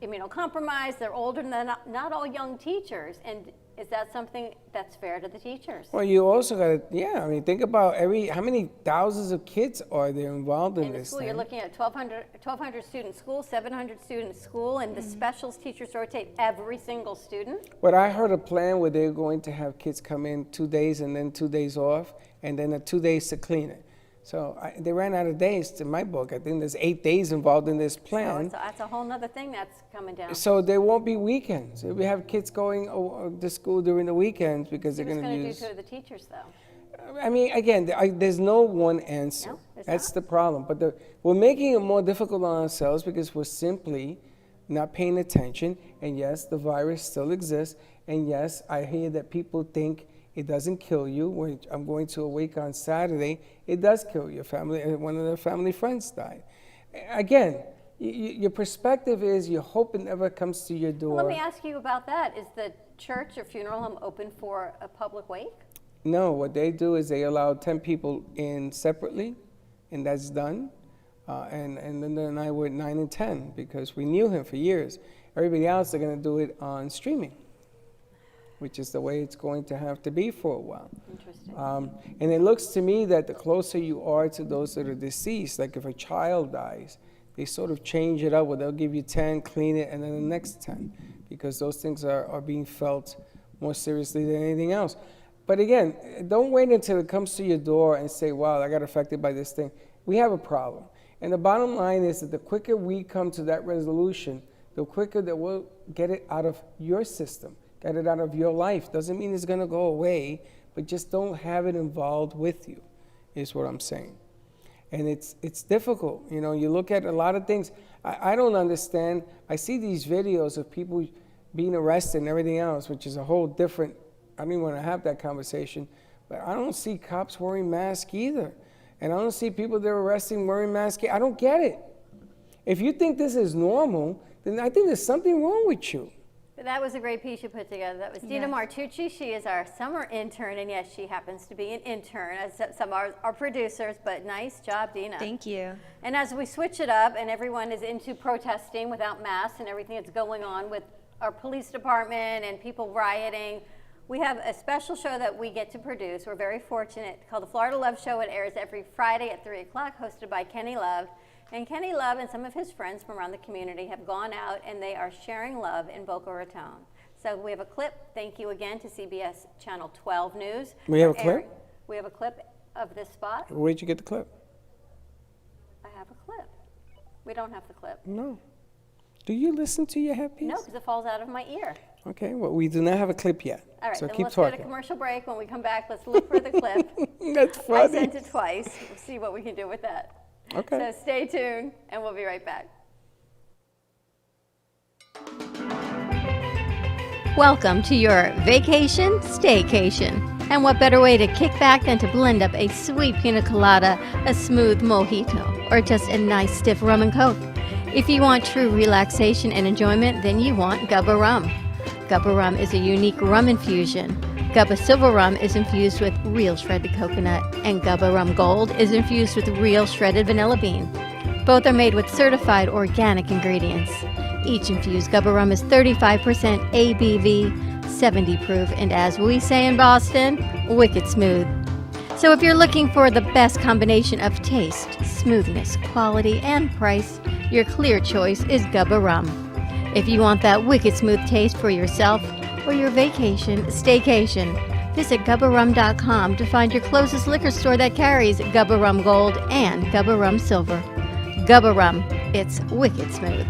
immunocompromised, they're older, and they're not all young teachers. And is that something that's fair to the teachers? Well, you also got to, think about how many thousands of kids are there involved in this school, thing? you're looking at 1,200 student school, 700 student school, and the specials teachers rotate every single student. But I heard a plan where they're going to have kids come in 2 days and then 2 days off, and then 2 days to clean it. So they ran out of days in my book. I think there's 8 days involved in this plan. So that's a whole nother thing that's coming down. So there won't be weekends. We have kids going to school during the weekends because they're going to use. What's going to do to the teachers, though? I mean, again, there's no one answer. No, that's the problem. But we're making it more difficult on ourselves because we're simply not paying attention. And yes, the virus still exists. And yes, I hear that people think it doesn't kill you. When I'm going to a wake on Saturday, it does kill your family. One of their family friends died. Again, your perspective is you hope it never comes to your door. Well, let me ask you about that. Is the church or funeral home open for a public wake? No, what they do is they allow 10 people in separately, and that's done. And Linda and I were 9 and 10 because we knew him for years. Everybody else, they're going to do it on streaming, which is the way it's going to have to be for a while. Interesting. And it looks to me that the closer you are to those that are deceased, like if a child dies, they sort of change it up where they'll give you 10, clean it, and then the next 10, because those things are being felt more seriously than anything else. But again, don't wait until it comes to your door and say, wow, I got affected by this thing. We have a problem. And the bottom line is that the quicker we come to that resolution, the quicker that we'll get it out of your system. Get it out of your life. Doesn't mean it's going to go away, but just don't have it involved with you, is what I'm saying. And it's difficult. You know, you look at a lot of things. I don't understand. I see these videos of people being arrested and everything else, which is a whole different, I don't even want to have that conversation, but I don't see cops wearing masks either. And I don't see people they're arresting wearing masks. I don't get it. If you think this is normal, then I think there's something wrong with you. That was a great piece you put together. That was Dina Martucci. She is our summer intern, and yes, she happens to be an intern, as some of our producers, but nice job, Dina. Thank you. And as we switch it up and everyone is into protesting without masks and everything that's going on with our police department and people rioting, we have a special show that we get to produce. We're very fortunate, called the Florida Love Show. It airs every Friday at 3 o'clock, hosted by Kenny Love. And Kenny Love and some of his friends from around the community have gone out and they are sharing love in Boca Raton. So we have a clip. Thank you again to CBS Channel 12 News. We have a clip? We have a clip of this spot. Where'd you get the clip? I have a clip. We don't have the clip. No. Do you listen to your headpiece? No, because it falls out of my ear. Okay, well, we do not have a clip yet. All right, so then keep let's talking. go to commercial break. When we come back, let's look for the clip. That's funny. I sent it twice. We'll see what we can do with that. Okay. So stay tuned, and we'll be right back. Welcome to your vacation staycation. And what better way to kick back than to blend up a sweet pina colada, a smooth mojito, or just a nice stiff rum and coke? If you want true relaxation and enjoyment, then you want Gubba Rum. Gubba Rum is a unique rum infusion. Gubba Silver Rum is infused with real shredded coconut, and Gubba Rum Gold is infused with real shredded vanilla bean. Both are made with certified organic ingredients. Each infused Gubba Rum is 35% ABV, 70 proof, and as we say in Boston, wicked smooth. So if you're looking for the best combination of taste, smoothness, quality, and price, your clear choice is Gubba Rum. If you want that wicked smooth taste for yourself or your vacation staycation, visit GubbaRum.com to find your closest liquor store that carries Gubba Rum Gold and Gubba Rum Silver. Gubba Rum, it's wicked smooth.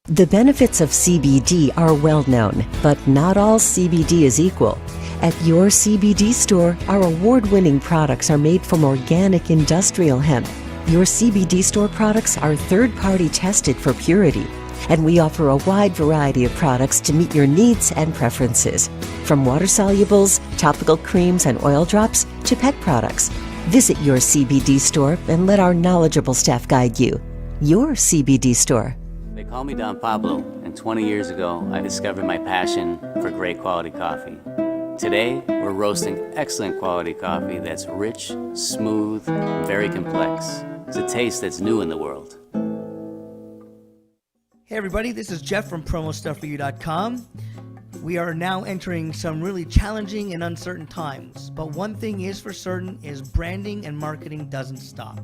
The benefits of CBD are well known, but not all CBD is equal. At your CBD store, our award-winning products are made from organic industrial hemp. Your CBD store products are third-party tested for purity. and we offer a wide variety of products to meet your needs and preferences. From water solubles, topical creams, and oil drops to pet products. Visit your CBD store and let our knowledgeable staff guide you. Your CBD store. They call me Don Pablo, and 20 years ago, I discovered my passion for great quality coffee. Today, we're roasting excellent quality coffee that's rich, smooth, and very complex. It's a taste that's new in the world. Hey everybody, this is Jeff from PromoStuffForYou.com. We are now entering some really challenging and uncertain times, but one thing is for certain is branding and marketing doesn't stop.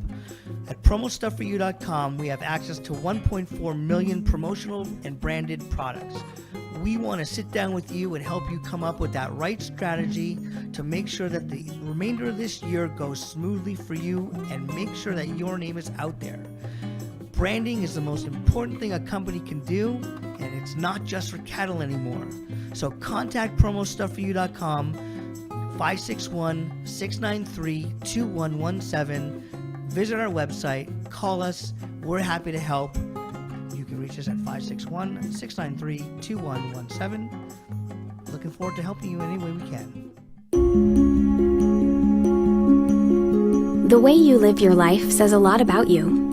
At PromoStuffForYou.com, we have access to 1.4 million promotional and branded products. We want to sit down with you and help you come up with that right strategy to make sure that the remainder of this year goes smoothly for you and make sure that your name is out there. Branding is the most important thing a company can do, and it's not just for cattle anymore. So contact PromoStuffForYou.com, 561-693-2117. Visit our website, call us, we're happy to help. You can reach us at 561-693-2117. Looking forward to helping you any way we can. The way you live your life says a lot about you.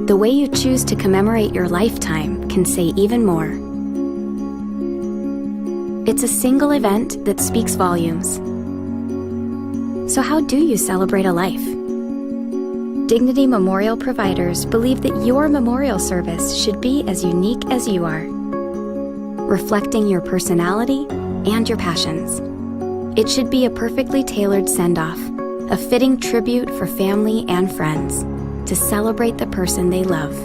The way you choose to commemorate your lifetime can say even more. It's a single event that speaks volumes. So how do you celebrate a life? Dignity Memorial providers believe that your memorial service should be as unique as you are, reflecting your personality and your passions. It should be a perfectly tailored send-off, a fitting tribute for family and friends, to celebrate the person they love.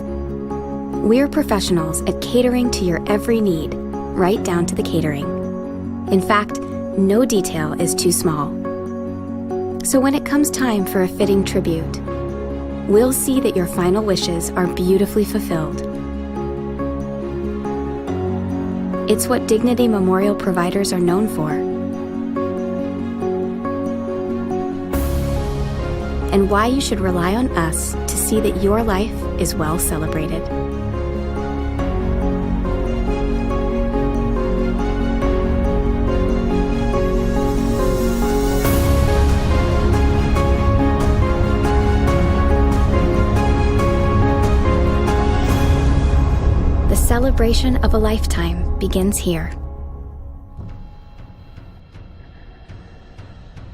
We're professionals at catering to your every need, right down to the catering. In fact, no detail is too small. So when it comes time for a fitting tribute, we'll see that your final wishes are beautifully fulfilled. It's what Dignity Memorial providers are known for. And why you should rely on us to see that your life is well celebrated. The celebration of a lifetime begins here.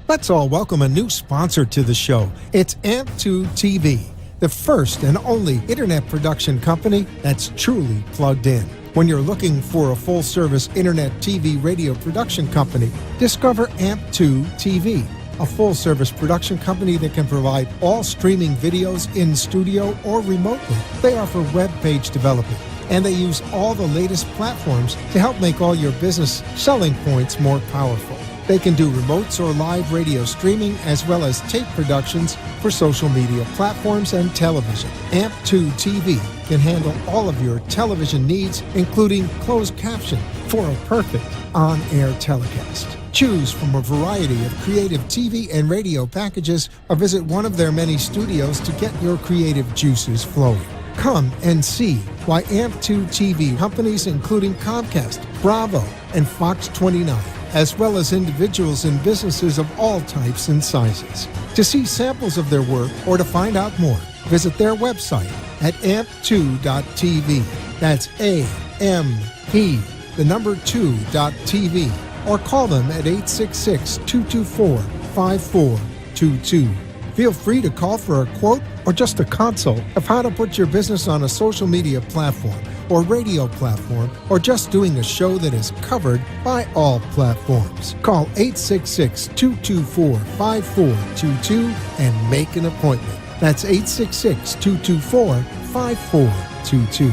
Let's all welcome a new sponsor to the show. It's AMP2 TV, the first and only internet production company that's truly plugged in. When you're looking for a full-service internet TV radio production company, discover AMP2 TV, a full-service production company that can provide all streaming videos in studio or remotely. They offer web page development, and they use all the latest platforms to help make all your business selling points more powerful. They can do remotes or live radio streaming as well as tape productions for social media platforms and television. AMP2 TV can handle all of your television needs, including closed caption for a perfect on-air telecast. Choose from a variety of creative TV and radio packages or visit one of their many studios to get your creative juices flowing. Come and see why AMP2 TV companies including Comcast, Bravo, and Fox 29, as well as individuals and businesses of all types and sizes. To see samples of their work or to find out more, visit their website at amp2.tv. That's A-M-P, the number 2.tv, or call them at 866-224-5422. Feel free to call for a quote or just a consult of how to put your business on a social media platform or radio platform, or just doing a show that is covered by all platforms. Call 866-224-5422 and make an appointment. That's 866-224-5422.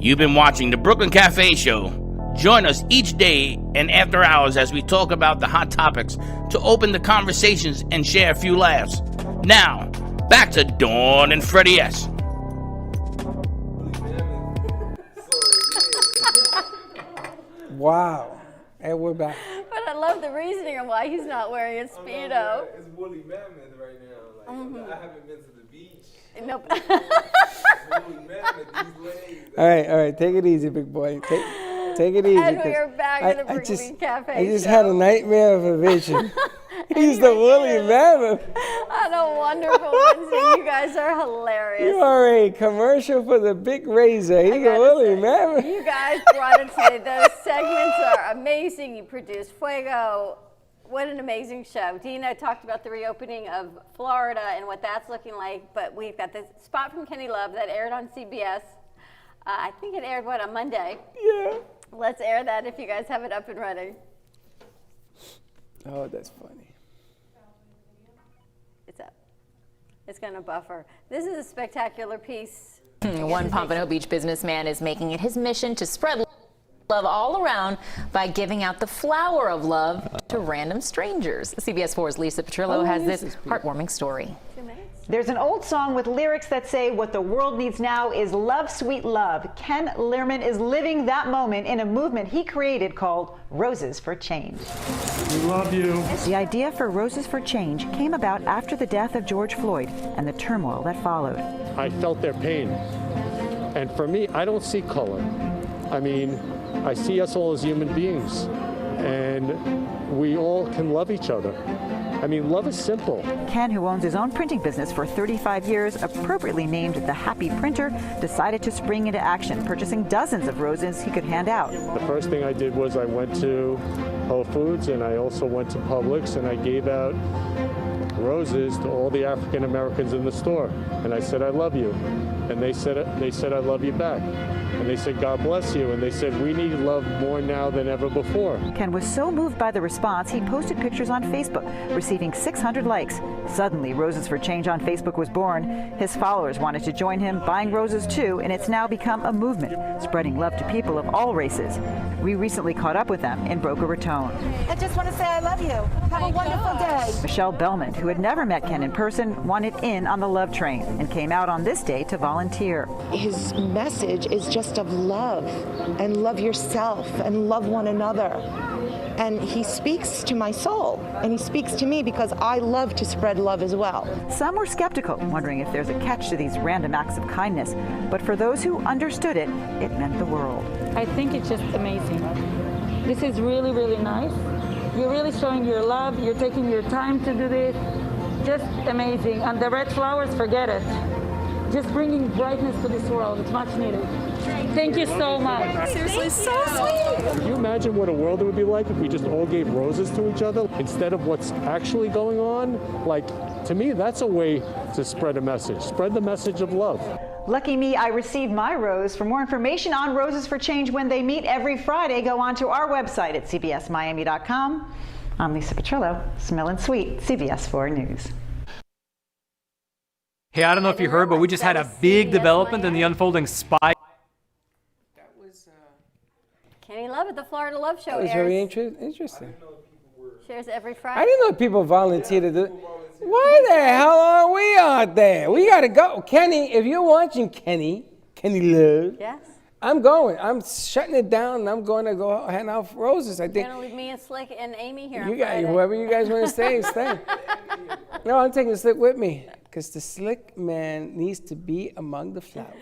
You've been watching the Brooklyn Cafe Show. Join us each day and after hours as we talk about the hot topics to open the conversations and share a few laughs. Now, back to Dawn and Freddie S. Wow. And we're back. But I love the reasoning on why he's not wearing a Speedo. It's woolly mammoth right now. Like, I haven't been to the beach. Nope. Woolly mammoth, these legs. All right. Take it easy, big boy. Take it easy. And we are back in the Brooklyn Cafe I just Show. had a nightmare of a vision. He's the woolly mammoth. On a wonderful Wednesday. You guys are hilarious. You are a commercial for the big razor. He's a woolly mammoth. You guys brought it today. Those segments are amazing. You produced Fuego. What an amazing show. Dina talked about the reopening of Florida and what that's looking like, but we've got this spot from Kenny Love that aired on CBS. I think it aired, on Monday? Yeah. Let's air that if you guys have it up and running. Oh, that's funny. It's up. It's going to buffer. This is a spectacular piece. One Pompano Beach businessman is making it his mission to spread love all around by giving out the flower of love to random strangers. CBS 4's Lisa Petrillo has this heartwarming story. There's an old song with lyrics that say what the world needs now is love, sweet love. Ken Lehrman is living that moment in a movement he created called Roses for Change. We love you. The idea for Roses for Change came about after the death of George Floyd and the turmoil that followed. I felt their pain. And for me, I don't see color. I mean, I see us all as human beings. And we all can love each other. I mean, love is simple. Ken, who owns his own printing business for 35 years, appropriately named the Happy Printer, decided to spring into action, purchasing dozens of roses he could hand out. The first thing I did was I went to Whole Foods and I also went to Publix and I gave out roses to all the African Americans in the store. And I said, I love you. And they said, I love you back. And they said, God bless you. And they said, we need love more now than ever before. Ken was so moved by the response, he posted pictures on Facebook, receiving 600 likes. Suddenly, Roses for Change on Facebook was born. His followers wanted to join him, buying roses too, and it's now become a movement, spreading love to people of all races. We recently caught up with them in Boca Raton. I just want to say I love you. Have a wonderful day. Michelle Bellman, who had never met Ken in person, wanted in on the love train and came out on this day to volunteer. His message is just of love, and love yourself, and love one another. And he speaks to my soul, and he speaks to me because I love to spread love as well. Some were skeptical, wondering if there's a catch to these random acts of kindness. But for those who understood it, it meant the world. I think it's just amazing. This is really, really nice. You're really showing your love. You're taking your time to do this. Just amazing. And the red flowers, forget it. Just bringing brightness to this world. It's much needed. Thank you so much. Seriously, so sweet. Can you imagine what a world it would be like if we just all gave roses to each other instead of what's actually going on? Like, to me, that's a way to spread a message. Spread the message of love. Lucky me, I received my rose. For more information on Roses for Change when they meet every Friday, go on to our website at cbsmiami.com. I'm Lisa Petrillo, Smelling Sweet, CBS 4 News. Hey, I don't know if you heard, but we just had a big development in the unfolding spy. Kenny Love at the Florida Love Show. That was very interesting. Shares every Friday. I didn't know people volunteer to do. Why the hell are we out there? We gotta go, Kenny. If you're watching, Kenny Love. Yes. I'm going. I'm shutting it down. And I'm going to go hand out roses. I You're think. gonna leave me and Slick and Amy here. You on guys, Friday. whoever you guys want to stay, stay. No, I'm taking Slick with me because the Slick man needs to be among the flowers.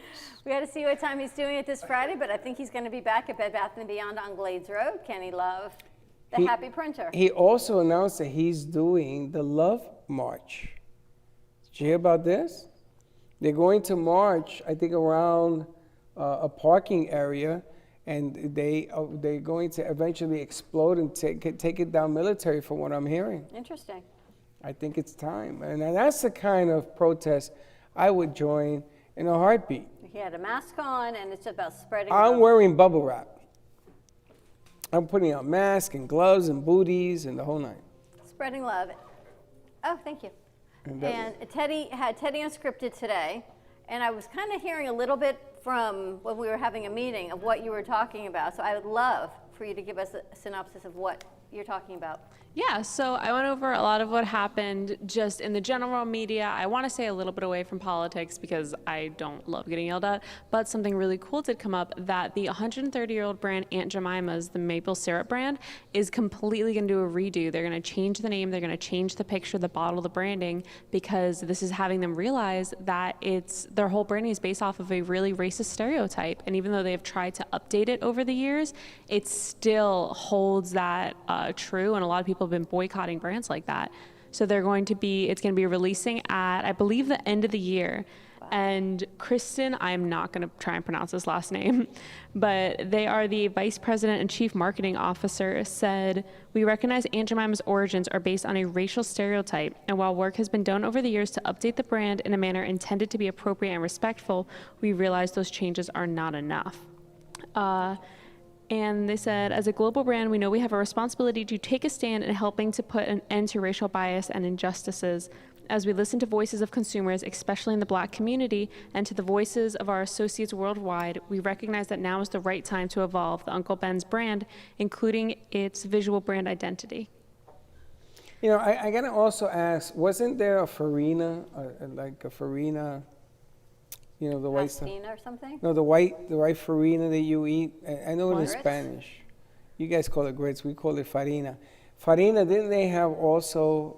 We got to see what time he's doing it this Friday, but I think he's going to be back at Bed Bath & Beyond on Glades Road. Kenny Love, the Happy Printer. He also announced that he's doing the Love March. Did you hear about this? They're going to march, I think, around a parking area, and they're going to eventually explode and take it down military, from what I'm hearing. Interesting. I think it's time. And that's the kind of protest I would join in a heartbeat. He had a mask on, and it's about spreading I'm love. wearing bubble wrap. I'm putting on masks and gloves and booties and the whole nine. Spreading love. Oh, thank you. And Teddy Unscripted today, And I was kind of hearing a little bit from when we were having a meeting of what you were talking about. So I would love for you to give us a synopsis of what you're talking about. Yeah, so I went over a lot of what happened just in the general media. I want to say a little bit away from politics because I don't love getting yelled at, but something really cool did come up that the 130-year-old brand Aunt Jemima's, the maple syrup brand, is completely going to do a redo. They're going to change the name, they're going to change the picture, the bottle, the branding, because this is having them realize that their whole branding is based off of a really racist stereotype. And even though they've tried to update it over the years, it still holds that true, and a lot of people have been boycotting brands like that. So it's going to be releasing at, I believe, the end of the year. Wow. And Kristen, I'm not going to try and pronounce this last name, but they are the vice president and chief marketing officer, said, "We recognize Aunt Jemima's origins are based on a racial stereotype, and while work has been done over the years to update the brand in a manner intended to be appropriate and respectful, we realize those changes are not enough." And they said, "As a global brand, we know we have a responsibility to take a stand in helping to put an end to racial bias and injustices. As we listen to voices of consumers, especially in the Black community, and to the voices of our associates worldwide, we recognize that now is the right time to evolve the Uncle Ben's brand, including its visual brand identity." You know, I gotta also ask, wasn't there a farina, like a farina, you know, the white stuff? Pastina or something? No, the white farina that you eat. I know it in Grits? Spanish. You guys call it grits. We call it farina. Farina, didn't they have also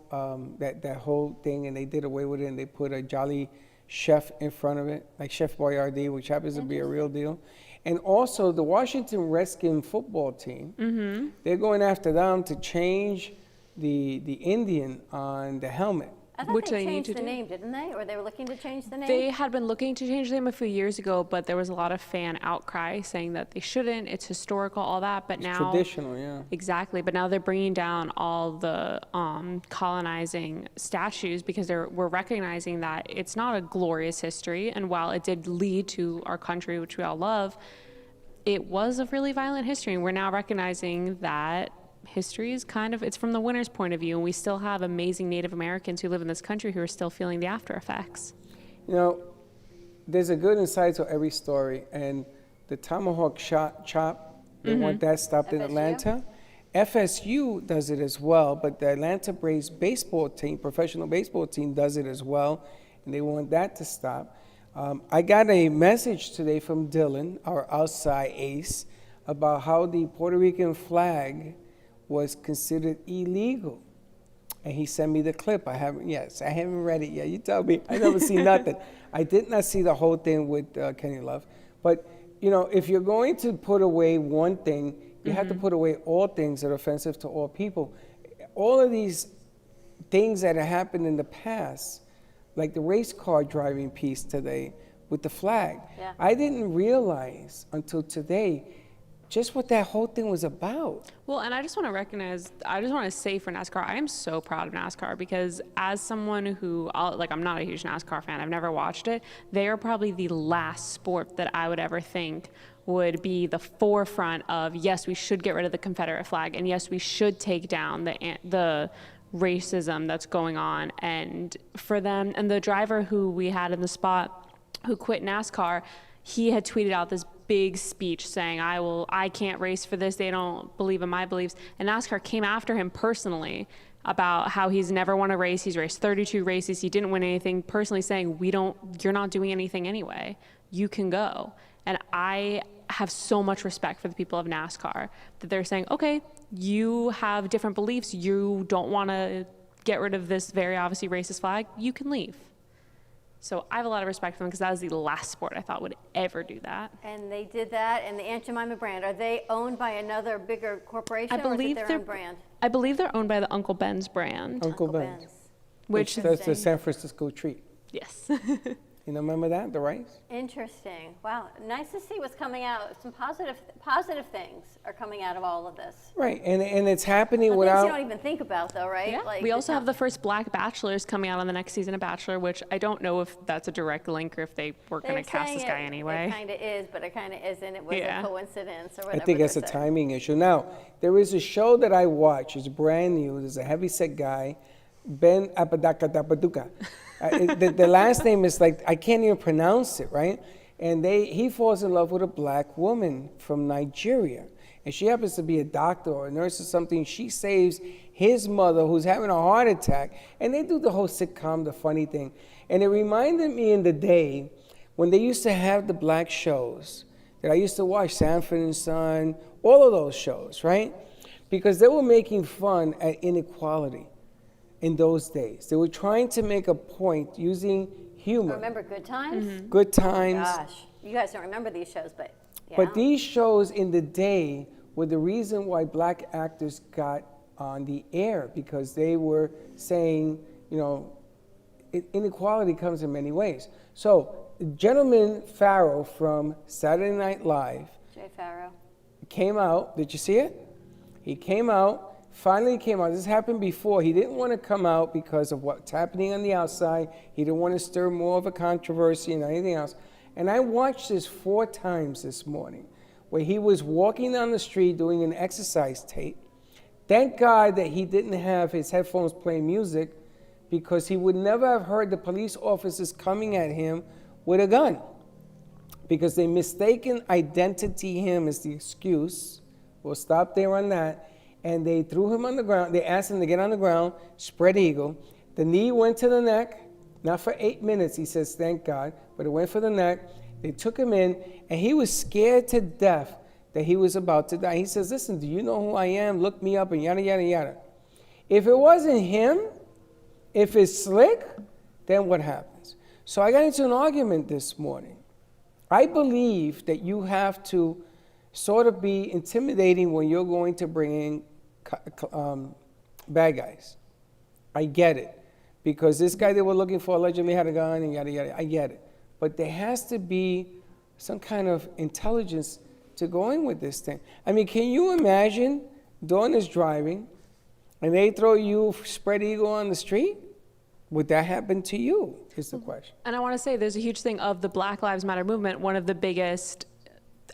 that whole thing, and they did away with it, and they put a Jolly Chef in front of it, like Chef Boyardee, which happens to be a real deal. And also the Washington Redskins football team, they're going after them to change the Indian on the helmet. I thought Which they they need changed to the do. name, didn't they? Or they were looking to change the name? They had been looking to change the name a few years ago, but there was a lot of fan outcry saying that they shouldn't. It's historical, all that. But now Traditional, yeah. Exactly, but now they're bringing down all the colonizing statues because we're recognizing that it's not a glorious history, and while it did lead to our country, which we all love, it was a really violent history, and we're now recognizing that history is it's from the winner's point of view, and we still have amazing Native Americans who live in this country who are still feeling the after effects. You know, there's a good inside to every story, and the tomahawk chop, they want that stopped in FSU? Atlanta. FSU does it as well, but the Atlanta Braves baseball team, professional baseball team, does it as well, and they want that to stop. I got a message today from Dylan, our outside ace, about how the Puerto Rican flag was considered illegal. And he sent me the clip. I haven't read it yet. You tell me. I never see nothing. I did not see the whole thing with Kenny Love. But, you know, if you're going to put away one thing, you have to put away all things that are offensive to all people. All of these things that have happened in the past, like the race car driving piece today with the flag, I didn't realize until today just what that whole thing was about. Well, and I just want to say for NASCAR, I am so proud of NASCAR because as someone who, I'm not a huge NASCAR fan, I've never watched it, they are probably the last sport that I would ever think would be the forefront of, yes, we should get rid of the Confederate flag, and yes, we should take down the racism that's going on. And for them, and the driver who we had in the spot who quit NASCAR, he had tweeted out this big speech saying, I can't race for this, they don't believe in my beliefs. And NASCAR came after him personally about how he's never won a race. He's raced 32 races, he didn't win anything, personally saying, you're not doing anything anyway, you can go. And I have so much respect for the people of NASCAR that they're saying, okay, you have different beliefs, you don't want to get rid of this very obviously racist flag, you can leave. So I have a lot of respect for them because that was the last sport I thought would ever do that. And they did that, and the Aunt Jemima brand, are they owned by another bigger corporation, or is it their own brand? I believe they're owned by the Uncle Ben's brand. Uncle Ben's. Which that's the San Francisco treat. Yes. You know, remember that, the rice? Interesting. Wow, nice to see what's coming out. Some positive things are coming out of all of this. Right, and it's happening Things without. you don't even think about, though, right? Yeah. Like, we also have the first Black Bachelors coming out on the next season of Bachelor, which I don't know if that's a direct link or if they were going to cast this guy anyway. It kind of is, but it kind of isn't. It was a coincidence or whatever. I think that's a timing issue. Now, there is a show that I watch. It's brand new. There's a heavyset guy Ben Apadakatapaduka. The last name is like, I can't even pronounce it, right? And he falls in love with a black woman from Nigeria. And she happens to be a doctor or a nurse or something. She saves his mother, who's having a heart attack. And they do the whole sitcom, the funny thing. And it reminded me in the day when they used to have the black shows that I used to watch, Sanford and Son, all of those shows, right? Because they were making fun at inequality in those days. They were trying to make a point using humor. Remember Good Times? Mm-hmm. Good Times. Oh, gosh, you guys don't remember these shows, but yeah. But these shows in the day were the reason why black actors got on the air, because they were saying, you know, inequality comes in many ways. So, Gentleman Farrow from Saturday Night Live Jay Farrow came out. Did you see it? He came out, finally came out. This happened before. He didn't want to come out because of what's happening on the outside. He didn't want to stir more of a controversy and anything else. And I watched this 4 times this morning, where he was walking down the street doing an exercise tape. Thank God that he didn't have his headphones playing music, because he would never have heard the police officers coming at him with a gun, because they mistaken identity him as the excuse. We'll stop there on that. And they threw him on the ground. They asked him to get on the ground, spread eagle. The knee went to the neck, not for 8 minutes, he says, thank God, but it went for the neck. They took him in, and he was scared to death that he was about to die. He says, listen, do you know who I am? Look me up, and yada, yada, yada. If it wasn't him, if it's slick, then what happens? So I got into an argument this morning. I believe that you have to sort of be intimidating when you're going to bring in bad guys. I get it. Because this guy they were looking for allegedly had a gun and yada, yada. I get it. But there has to be some kind of intelligence to go in with this thing. I mean, can you imagine Dawn is driving and they throw you spread eagle on the street? Would that happen to you, is the question. And I want to say there's a huge thing of the Black Lives Matter movement. One of the biggest,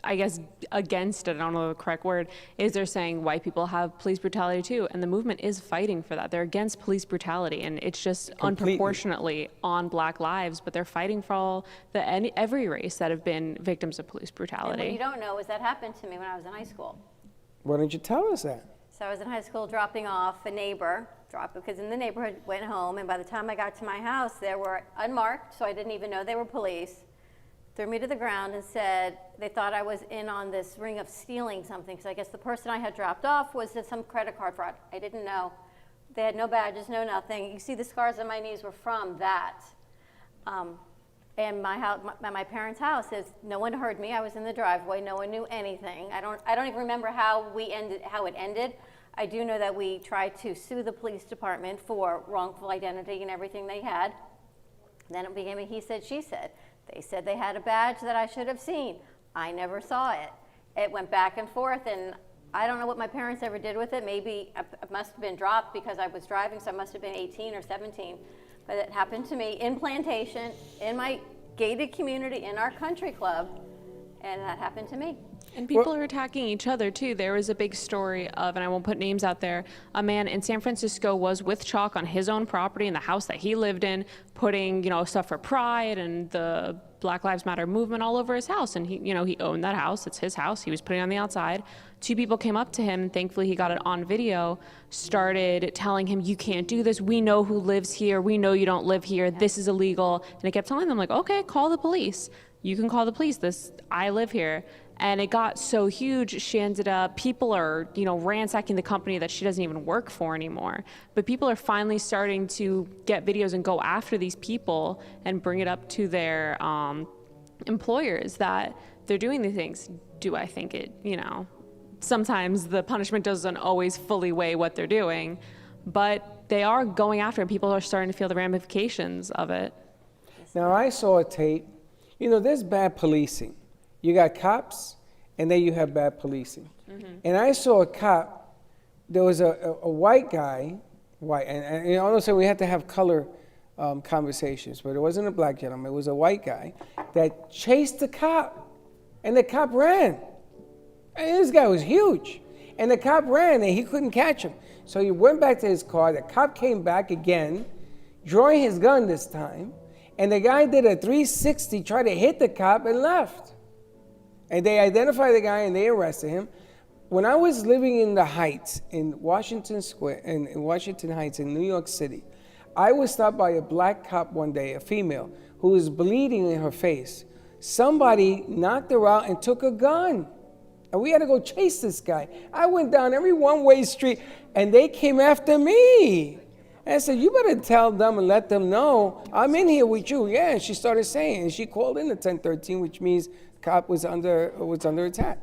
I guess, against it, I don't know the correct word, is they're saying white people have police brutality too. And the movement is fighting for that. They're against police brutality. And it's just unproportionately on black lives, but they're fighting for all every race that have been victims of police brutality. And what you don't know is that happened to me when I was in high school. Why don't you tell us that? So I was in high school dropping off a neighbor, because in the neighborhood, went home, and by the time I got to my house, they were unmarked, so I didn't even know they were police. Threw me to the ground and said they thought I was in on this ring of stealing something, because I guess the person I had dropped off was some credit card fraud. I didn't know. They had no badges, no nothing. You see the scars on my knees were from that. And my parents' house no one heard me. I was in the driveway. No one knew anything. I don't even remember how it ended. I do know that we tried to sue the police department for wrongful identity and everything they had. Then it became a he said, she said. They said they had a badge that I should have seen. I never saw it. It went back and forth, and I don't know what my parents ever did with it. Maybe it must have been dropped because I was driving, so I must have been 18 or 17. But it happened to me in Plantation, in my gated community, in our country club, and that happened to me. And people are attacking each other too. There was a big story of, and I won't put names out there, a man in San Francisco was with chalk on his own property in the house that he lived in, putting, stuff for Pride and the Black Lives Matter movement all over his house. And he owned that house. It's his house. He was putting it on the outside. 2 people came up to him, and thankfully he got it on video, started telling him, you can't do this. We know who lives here. We know you don't live here. This is illegal. And I kept telling them, like, okay, call the police. You can call the police. I live here. And it got so huge, she ended up, people are, ransacking the company that she doesn't even work for anymore. But people are finally starting to get videos and go after these people and bring it up to their employers that they're doing these things. Do I think it, sometimes the punishment doesn't always fully weigh what they're doing, but they are going after it. People are starting to feel the ramifications of it. Now, I saw a tape. There's bad policing. You got cops, and then you have bad policing. Mm-hmm. And I saw a cop, there was a white guy, and honestly, we had to have color conversations, but it wasn't a black gentleman, it was a white guy that chased the cop, and the cop ran. And this guy was huge, and the cop ran, and he couldn't catch him. So he went back to his car. The cop came back again, drawing his gun this time. And the guy did a 360, tried to hit the cop and left. And they identified the guy and they arrested him. When I was living in the Heights, in Washington Square, in Washington Heights, in New York City, I was stopped by a black cop one day, a female, who was bleeding in her face. Somebody knocked her out and took a gun. And we had to go chase this guy. I went down every one-way street, and they came after me. And I said, you better tell them and let them know I'm in here with you. Yeah, and she started saying, and she called in the 1013, which means the cop was under attack.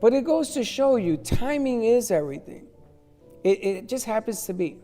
But it goes to show you, timing is everything. It just happens to be.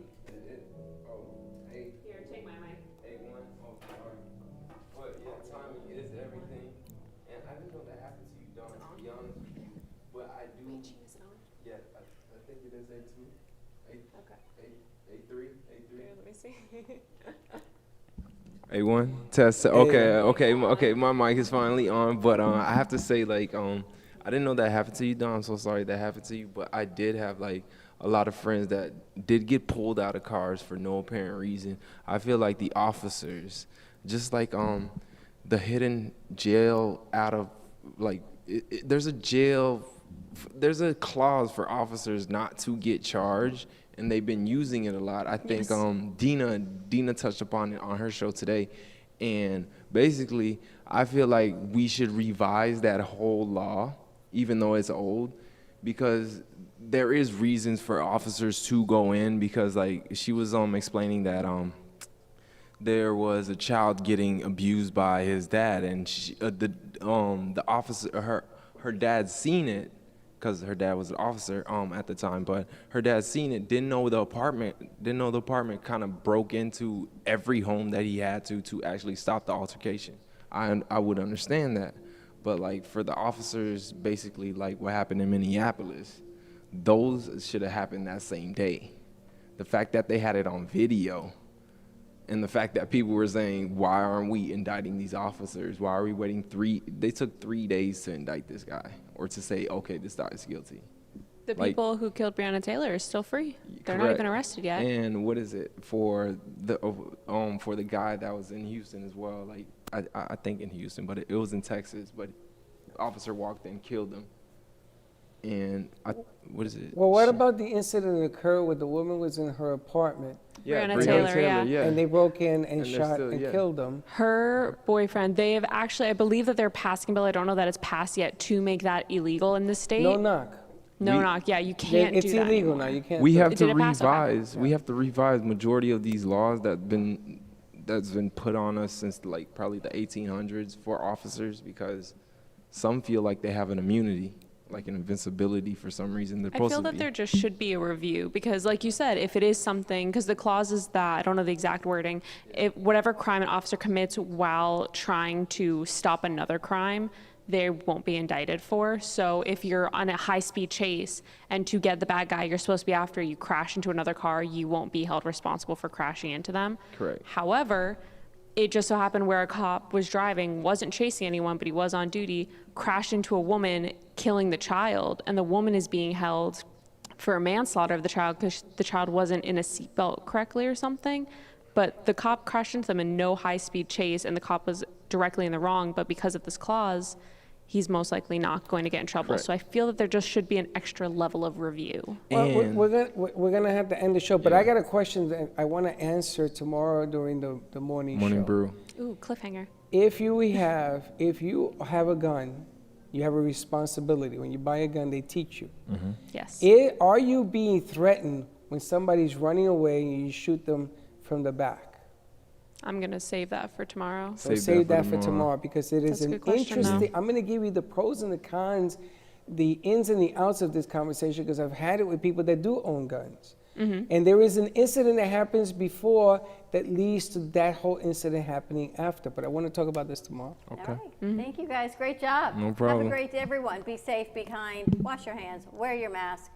A1 test. Okay. My mic is finally on, but I have to say, like, I didn't know that happened to you, Don. I'm so sorry that happened to you, but I did have like a lot of friends that did get pulled out of cars for no apparent reason. I feel like the officers, just like the hidden jail out of like, there's a clause for officers not to get charged. And they've been using it a lot. I think Dina touched upon it on her show today. And basically, I feel like we should revise that whole law, even though it's old, because there is reasons for officers to go in, because like she was explaining that there was a child getting abused by his dad, and the officer, her dad seen it, because her dad was an officer at the time, but her dad seen it, didn't know the apartment kind of broke into every home that he had to actually stop the altercation. I would understand that, but like for the officers, basically like what happened in Minneapolis, those should have happened that same day. The fact that they had it on video, and the fact that people were saying, why aren't we indicting these officers? Why are we waiting they took 3 days to indict this guy, or to say, okay, this guy is guilty. The people who killed Breonna Taylor are still free. They're not even arrested yet. And what is it for the guy that was in Houston as well? Like I think in Houston, but it was in Texas. But the officer walked in, killed him. And what is it? Well, what about the incident that occurred where the woman was in her apartment? Yeah, Breonna Taylor, yeah. And they broke in and shot and killed them. Her boyfriend, they have actually, I believe that they're passing a bill, I don't know that it's passed yet, to make that illegal in the state. No knock. No knock, yeah, you can't do that. It's illegal anymore. now, you can't. We have to revise. We have to revise majority of these laws that's been put on us since like probably the 1800s for officers, because some feel like they have an immunity, like an invincibility for some reason. I feel that there just should be a review, because like you said, if it is something, because the clause is that, I don't know the exact wording, if whatever crime an officer commits while trying to stop another crime, they won't be indicted for. So if you're on a high-speed chase and to get the bad guy you're supposed to be after, you crash into another car, you won't be held responsible for crashing into them. Correct. However, it just so happened where a cop was driving, wasn't chasing anyone, but he was on duty, crashed into a woman, killing the child, and the woman is being held for manslaughter of the child because the child wasn't in a seatbelt correctly or something. But the cop crashed into them in no high-speed chase, and the cop was directly in the wrong, but because of this clause, he's most likely not going to get in trouble. Correct. So I feel that there just should be an extra level of review. Well, we're gonna have to end the show, but I got a question that I want to answer tomorrow during the morning show. Brew. Ooh, cliffhanger. If you have a gun, you have a responsibility. When you buy a gun, they teach you. Mm-hmm. Yes. Are you being threatened when somebody's running away and you shoot them from the back? I'm going to save that for tomorrow. So save that for tomorrow, because it is an interesting. Though. I'm going to give you the pros and the cons, the ins and the outs of this conversation, because I've had it with people that do own guns. Mm-hmm. And there is an incident that happens before that leads to that whole incident happening after. But I want to talk about this tomorrow. Okay. All right. Thank you, guys. Great job. No problem. Have a great day, everyone. Be safe, be kind, wash your hands, wear your mask.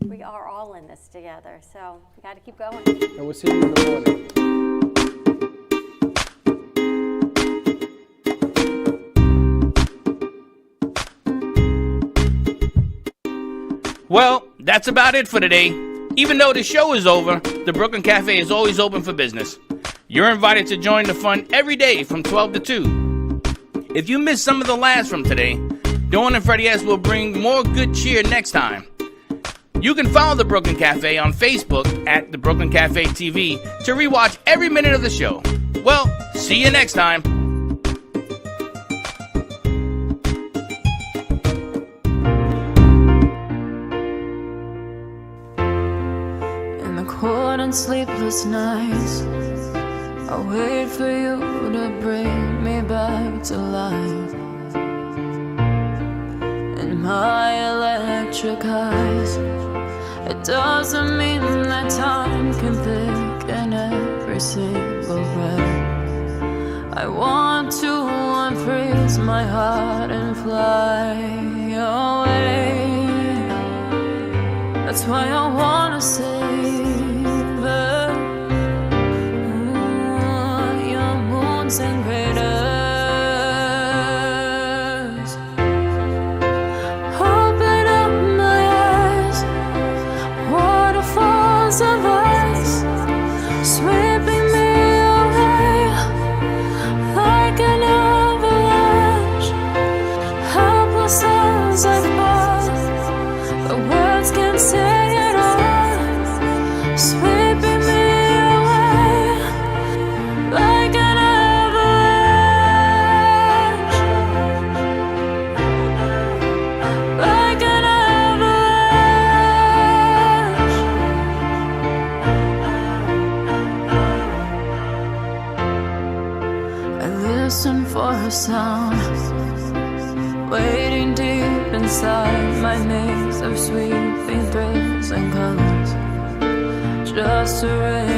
We are all in this together, so we got to keep going. And we'll see you in the morning. Well, that's about it for today. Even though the show is over, the Brooklyn Cafe is always open for business. You're invited to join the fun every day from 12 to 2. If you missed some of the laughs from today, Dawn and Freddie S. will bring more good cheer next time. You can follow the Brooklyn Cafe on Facebook at the Brooklyn Cafe TV to rewatch every minute of the show. Well, see you next time. In the cold and sleepless nights, I wait for you to bring me back to life. In my electric eyes, it doesn't mean that time can thicken every single breath. I want to unfreeze my heart and fly away. That's why I wanna save it. Your moons and craters. Open up my eyes, waterfalls of ice, sweeping me away like an avalanche. Helpless as I fall, the words can't say it all, sweeping me away like an avalanche, like an avalanche. I listen for a sound, waiting deep inside my maze of sweeping thrills and colors, just to rain.